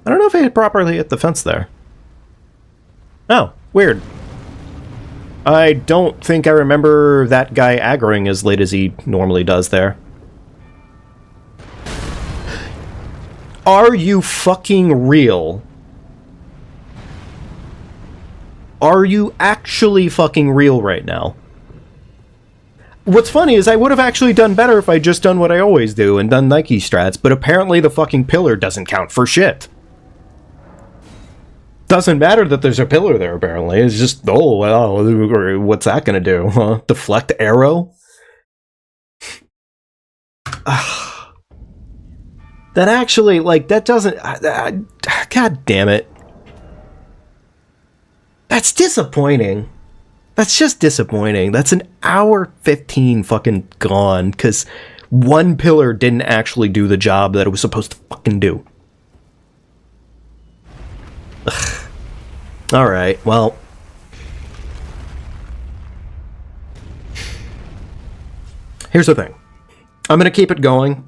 I don't know if it properly hit the fence there. Oh, weird. I don't think I remember that guy aggroing as late as he normally does there. Are you fucking real? Are you actually fucking real right now? what's funny is I would have actually done better if I just done what I always do and done Nike strats, but apparently the fucking pillar doesn't count for shit. Doesn't matter that there's a pillar there, apparently. It's just, oh, well, what's that gonna do? Huh? Deflect arrow? That actually, like, that doesn't... God damn it. That's disappointing. That's just disappointing. That's an hour 15 fucking gone, because one pillar didn't actually do the job that it was supposed to fucking do. Alright, well... Here's the thing. I'm gonna keep it going.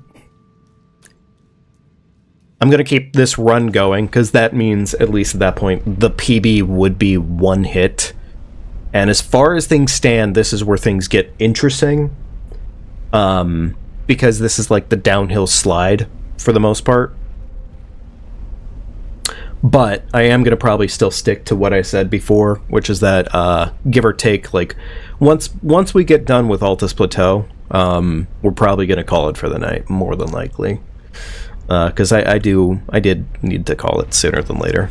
I'm going to keep this run going, because that means, at least at that point, the PB would be one hit. And as far as things stand, this is where things get interesting. Because this is like the downhill slide, for the most part. But I am going to probably still stick to what I said before, which is that, give or take, like, once we get done with Altus Plateau, we're probably going to call it for the night, more than likely. Because I did need to call it sooner than later.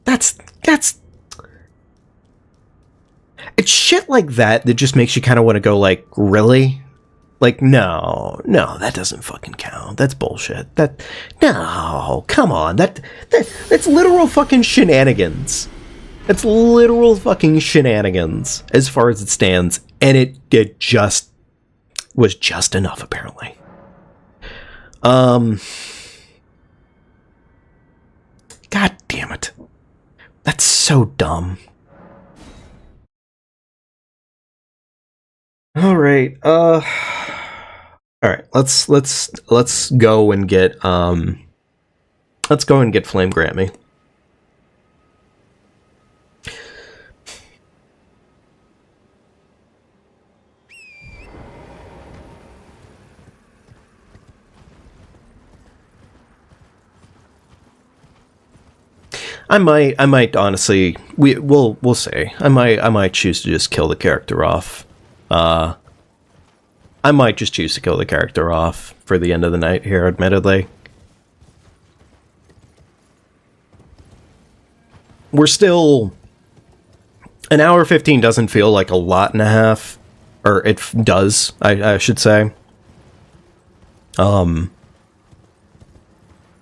That's it's shit like that just makes you kind of want to go like, really? Like, no, that doesn't fucking count. That's bullshit. No, come on. That's literal fucking shenanigans. It's literal fucking shenanigans as far as it stands, and it just was just enough, apparently. God damn it. That's so dumb. Alright, alright, let's go and get, Flame Grant Me. I might honestly, we'll see. I might choose to just kill the character off. I might just choose to kill the character off for the end of the night here, admittedly. We're still... An hour 15 doesn't feel like a lot and a half. Or it does, I should say.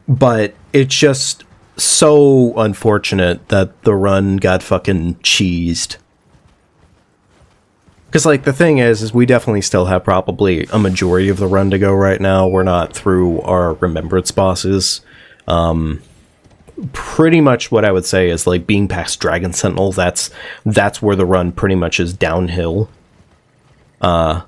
But it's just so unfortunate that the run got fucking cheesed. Because, like, the thing is we definitely still have probably a majority of the run to go right now. We're not through our Remembrance bosses. Pretty much what I would say is, like, being past Dragon Sentinel, that's where the run pretty much is downhill. But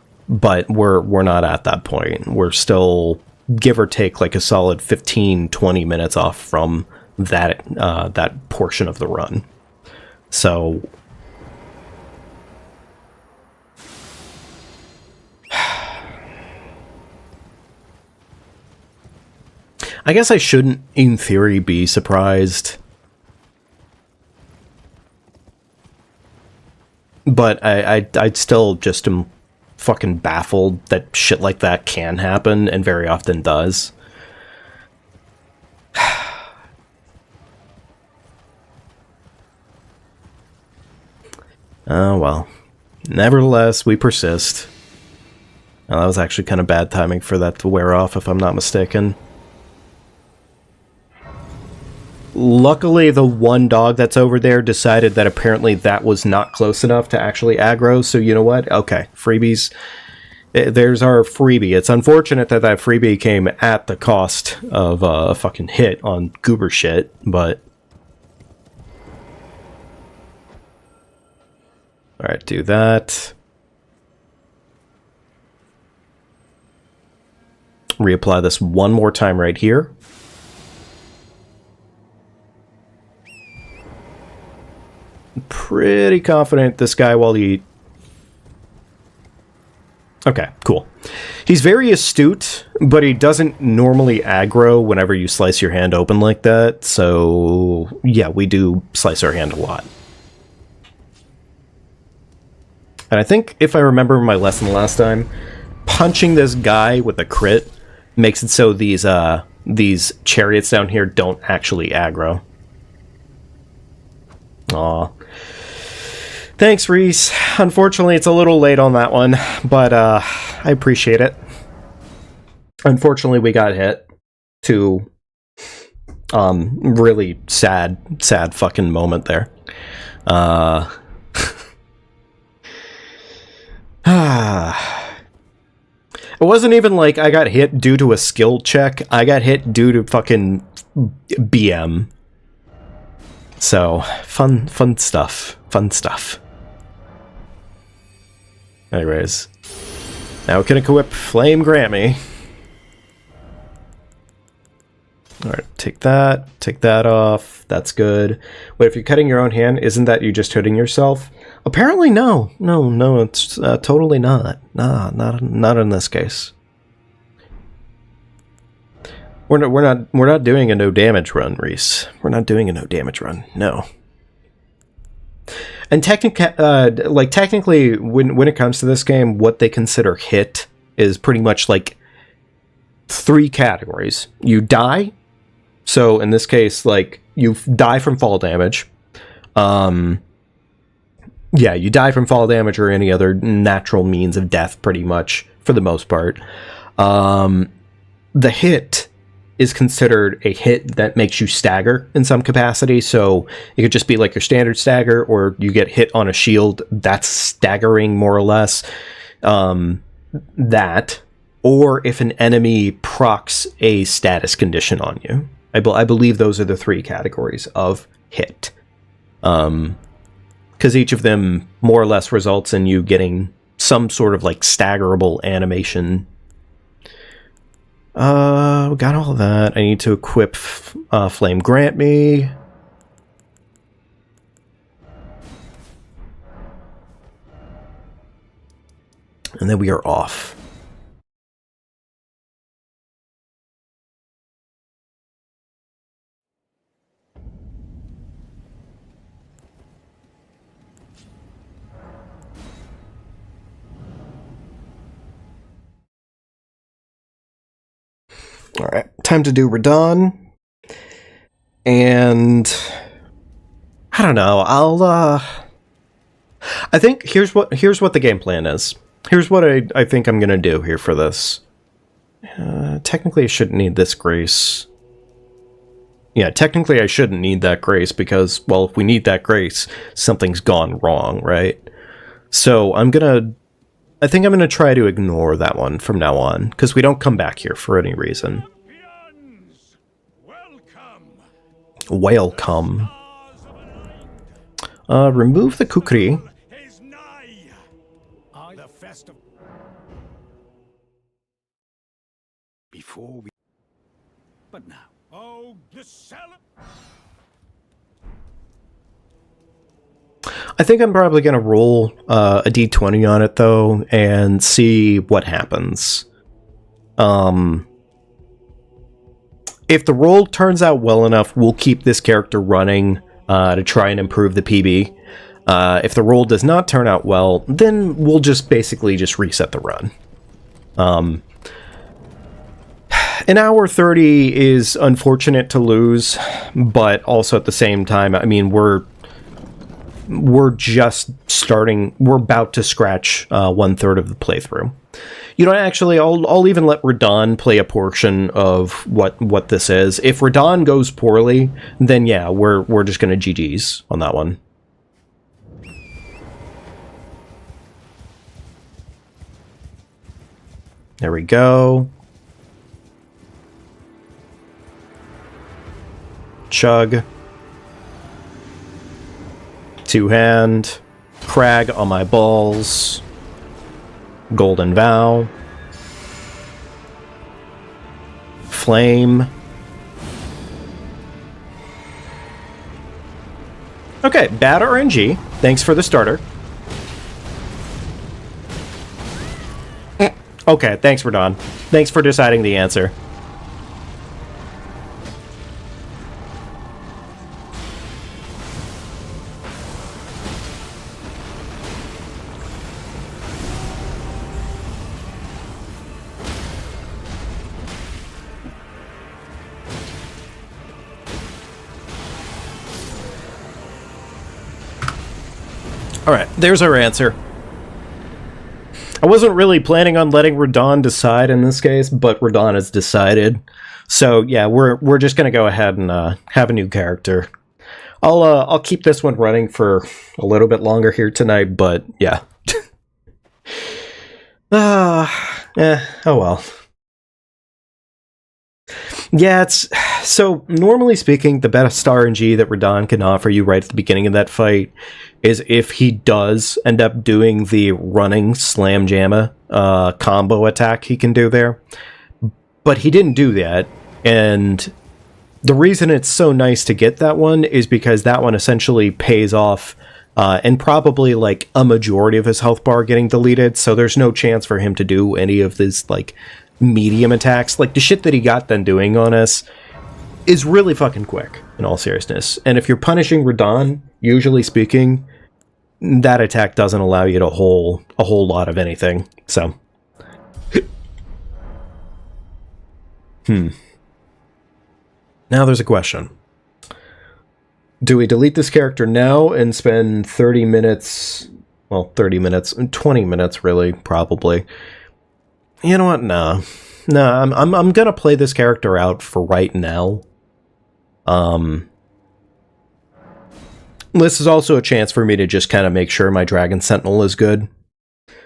we're not at that point. We're still, give or take, like, a solid 15-20 minutes off from that portion of the run. So... I guess I shouldn't, in theory, be surprised. But I'd still just am fucking baffled that shit like that can happen, and very often does. Oh, well. Nevertheless, we persist. Well, that was actually kind of bad timing for that to wear off, if I'm not mistaken. Luckily, the one dog that's over there decided that apparently that was not close enough to actually aggro, so you know what? Okay, freebies. There's our freebie. It's unfortunate that that freebie came at the cost of a fucking hit on goober shit, but... Alright, do that. Reapply this one more time right here. Pretty confident this guy, while he... Okay, cool. He's very astute, but he doesn't normally aggro whenever you slice your hand open like that, so yeah, we do slice our hand a lot. And I think, if I remember my lesson last time, punching this guy with a crit makes it so these chariots down here don't actually aggro. Aw. Thanks, Reese. Unfortunately, it's a little late on that one, but I appreciate it. Unfortunately, we got hit to really sad fucking moment there. It wasn't even like I got hit due to a skill check. I got hit due to fucking BM. So, fun stuff. Fun stuff. Anyways. Now we can equip Flame Grammy. Alright, take that off. That's good. Wait, if you're cutting your own hand, isn't that you just hurting yourself? Apparently, no. No, it's totally not. Nah, not in this case. We're not doing a no damage run, Reese. We're not doing a no damage run. No. And technically, when it comes to this game, what they consider hit is pretty much like 3 categories. You die. So in this case, like, you die from fall damage. Yeah, you die from fall damage or any other natural means of death, pretty much, for the most part. The hit is considered a hit that makes you stagger in some capacity, so it could just be like your standard stagger, or you get hit on a shield, that's staggering, more or less. That, or if an enemy procs a status condition on you. I believe those are the 3 categories of hit. Because each of them more or less results in you getting some sort of like staggerable animation. We got all that. I need to equip Flame Grant Me. And then we are off. Alright, time to do Radon. And I don't know, I think here's what the game plan is. Here's what I think I'm gonna do here for this. Technically I shouldn't need this grace. Yeah, technically I shouldn't need that grace because, well, if we need that grace, something's gone wrong, right? So I think I'm going to try to ignore that one from now on, because we don't come back here for any reason. Welcome. Remove the kukri. Before we... But now... Oh, the I think I'm probably going to roll a d20 on it, though, and see what happens. If the roll turns out well enough, we'll keep this character running to try and improve the PB. If the roll does not turn out well, then we'll just basically just reset the run. An hour 30 is unfortunate to lose, but also at the same time, I mean, we're just starting. We're about to scratch 1/3 of the playthrough. You know, actually, I'll even let Radon play a portion of what this is. If Radon goes poorly, then yeah, we're just gonna GG's on that one. There we go. Chug. 2-hand. Crag on my balls. Golden Vow. Flame. Okay, bad RNG. Thanks for the starter. Okay, thanks, Radon. Thanks for deciding the answer. Alright, there's our answer. I wasn't really planning on letting Radon decide in this case, but Radon has decided. So yeah, we're just gonna go ahead and have a new character. I'll keep this one running for a little bit longer here tonight, but yeah. Oh well. Yeah, it's so normally speaking, the best RNG that Radon can offer you right at the beginning of that fight is if he does end up doing the running slam jamma combo attack he can do there. But he didn't do that, and the reason it's so nice to get that one is because that one essentially pays off and probably like a majority of his health bar getting deleted, so there's no chance for him to do any of this like medium attacks. Like the shit that he got done doing on us is really fucking quick, in all seriousness. And if you're punishing Radon, usually speaking, that attack doesn't allow you to a whole lot of anything. So now there's a question. Do we delete this character now and spend 30 minutes, well, 30 minutes, 20 minutes really, probably. You know what? No, I'm gonna play this character out for right now. This is also a chance for me to just kind of make sure my Dragon Sentinel is good.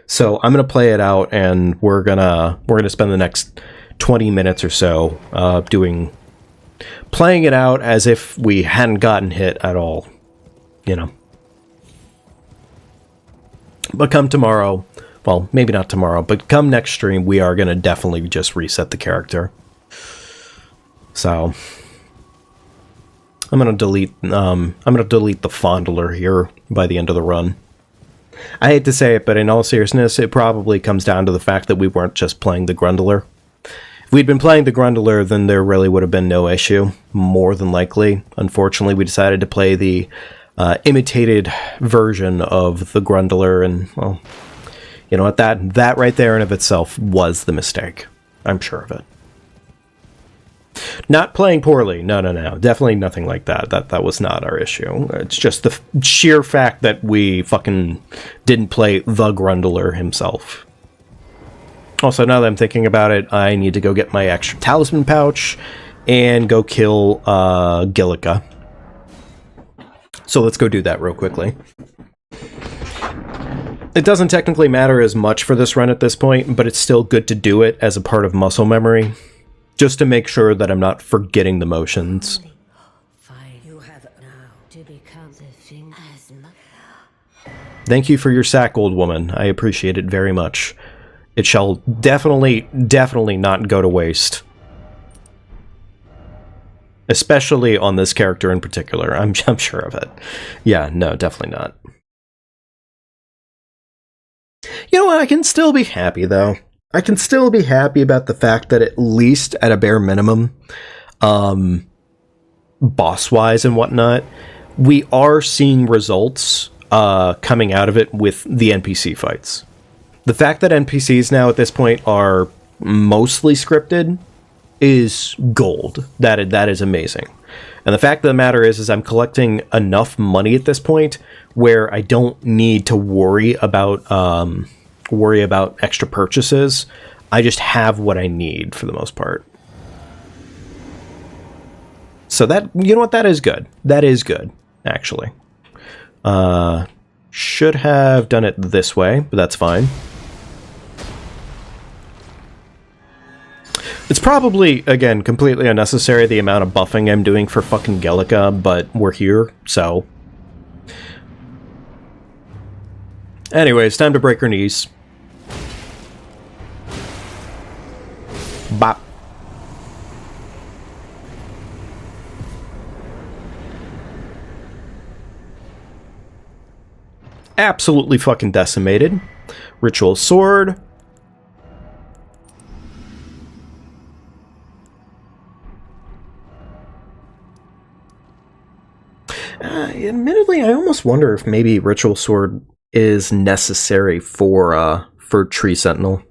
So I'm gonna play it out, and we're gonna spend the next 20 minutes or so playing it out as if we hadn't gotten hit at all, you know. But come tomorrow, well, maybe not tomorrow, but come next stream, we are going to definitely just reset the character. So I'm going to delete the Fondler here by the end of the run. I hate to say it, but in all seriousness, it probably comes down to the fact that we weren't just playing the Grundler. If we'd been playing the Grundler, then there really would have been no issue, more than likely. Unfortunately, we decided to play the imitated version of the Grundler, and, well, you know what, that right there in of itself was the mistake. I'm sure of it. Not playing poorly, no, definitely nothing like that. That was not our issue. It's just the sheer fact that we fucking didn't play the Grundler himself. Also, now that I'm thinking about it, I need to go get my extra talisman pouch and go kill Gillica. So let's go do that real quickly. It doesn't technically matter as much for this run at this point, but it's still good to do it as a part of muscle memory, just to make sure that I'm not forgetting the motions. Thank you for your sack, old woman. I appreciate it very much. It shall definitely not go to waste. Especially on this character in particular. I'm sure of it. Yeah, no, definitely not. You know what? I can still be happy, though. I can still be happy about the fact that at least at a bare minimum, boss-wise and whatnot, we are seeing results coming out of it with the NPC fights. The fact that NPCs now at this point are mostly scripted is gold. That is amazing. And the fact of the matter is I'm collecting enough money at this point where I don't need to worry about extra purchases. I just have what I need for the most part. So that, you know what, that is good. That is good, actually. Should have done it this way, but that's fine. It's probably, again, completely unnecessary, the amount of buffing I'm doing for fucking Gillica, but we're here, so. Anyways, time to break her knees. Bop. Absolutely fucking decimated. Ritual sword. Admittedly, I almost wonder if maybe Ritual Sword is necessary for Tree Sentinel.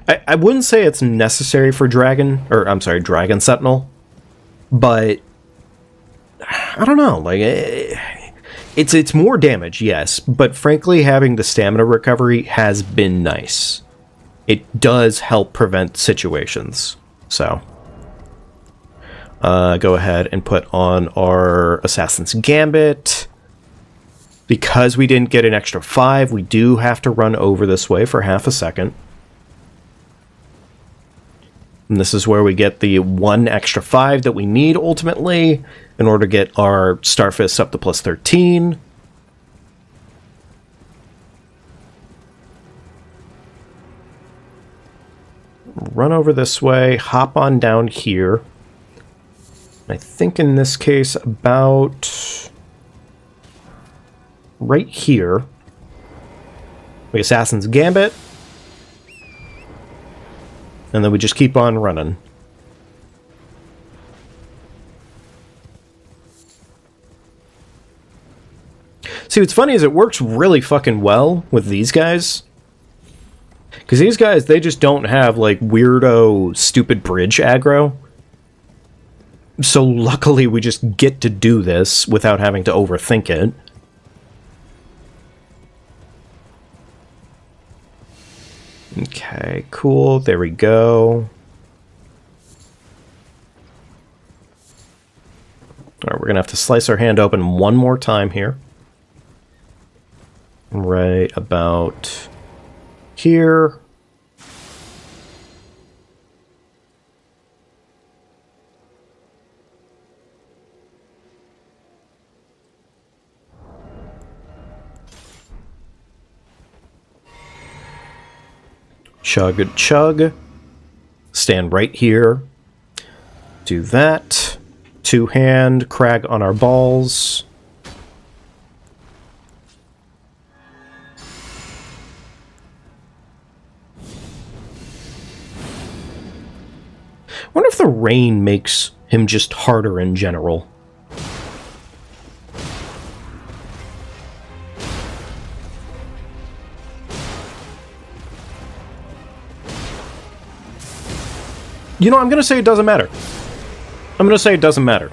I wouldn't say it's necessary for Dragon Sentinel, but I don't know. Like, It's more damage, yes, but frankly, having the stamina recovery has been nice. It does help prevent situations. So, go ahead and put on our Assassin's Gambit. Because we didn't get an extra 5, we do have to run over this way for half a second. And this is where we get the 1 extra 5 that we need, ultimately, in order to get our Starfist up to plus 13. Run over this way, hop on down here. I think in this case, about right here, we Assassin's Gambit, and then we just keep on running. See, what's funny is it works really fucking well with these guys. Because these guys, they just don't have, like, weirdo, stupid bridge aggro. So luckily we just get to do this without having to overthink it. Okay, cool. There we go. Alright, we're gonna have to slice our hand open one more time here. Right about here. Chug, chug. Stand right here. Do that. Two-hand, crag on our balls. Wonder if the rain makes him just harder in general. You know, I'm going to say it doesn't matter. I'm going to say it doesn't matter.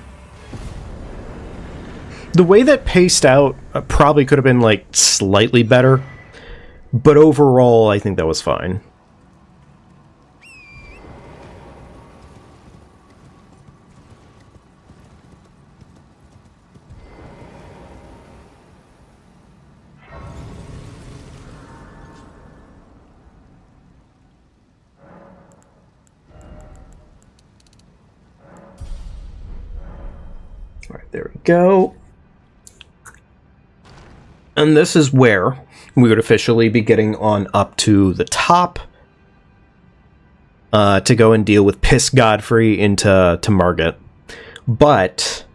The way that paced out probably could have been, like, slightly better. But overall, I think that was fine. Alright, there we go. And this is where we would officially be getting on up to the top to go and deal with Piss Godfrey into Margit. But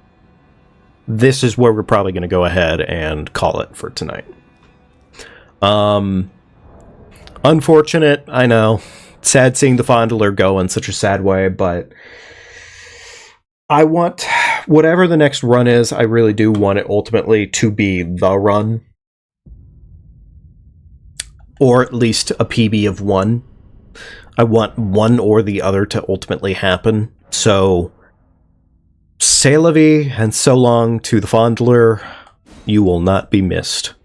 this is where we're probably going to go ahead and call it for tonight. Unfortunate, I know. Sad seeing the Fondler go in such a sad way, but I want, whatever the next run is, I really do want it ultimately to be the run. Or at least a PB of 1. I want one or the other to ultimately happen. So, c'est la vie, and so long to the Fondler. You will not be missed.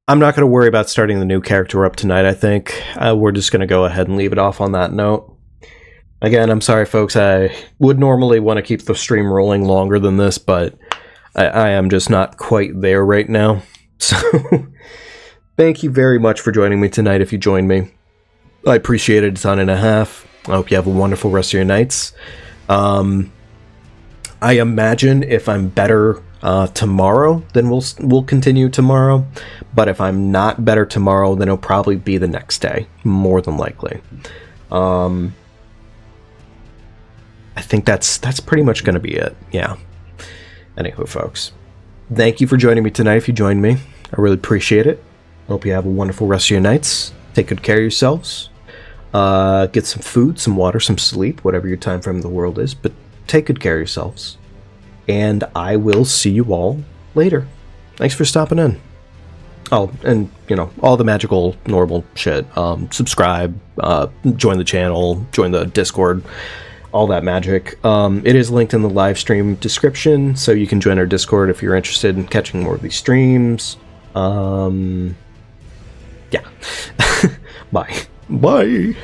I'm not going to worry about starting the new character up tonight, I think. We're just going to go ahead and leave it off on that note. Again, I'm sorry, folks. I would normally want to keep the stream rolling longer than this, but I am just not quite there right now. So, thank you very much for joining me tonight if you joined me. I appreciate it a ton and a half. I hope you have a wonderful rest of your nights. I imagine if I'm better tomorrow, then we'll continue tomorrow. But if I'm not better tomorrow, then it'll probably be the next day, more than likely. I think that's pretty much going to be it. Yeah. Anywho, folks, thank you for joining me tonight if you joined me. I really appreciate it. Hope you have a wonderful rest of your nights. Take good care of yourselves. Get some food, some water, some sleep, whatever your time frame in the world is. But take good care of yourselves. And I will see you all later. Thanks for stopping in. Oh, and, you know, all the magical, normal shit. Subscribe, join the channel, join the Discord. all that magic. It is linked in the live stream description, so you can join our Discord if you're interested in catching more of these streams. Yeah. Bye. Bye.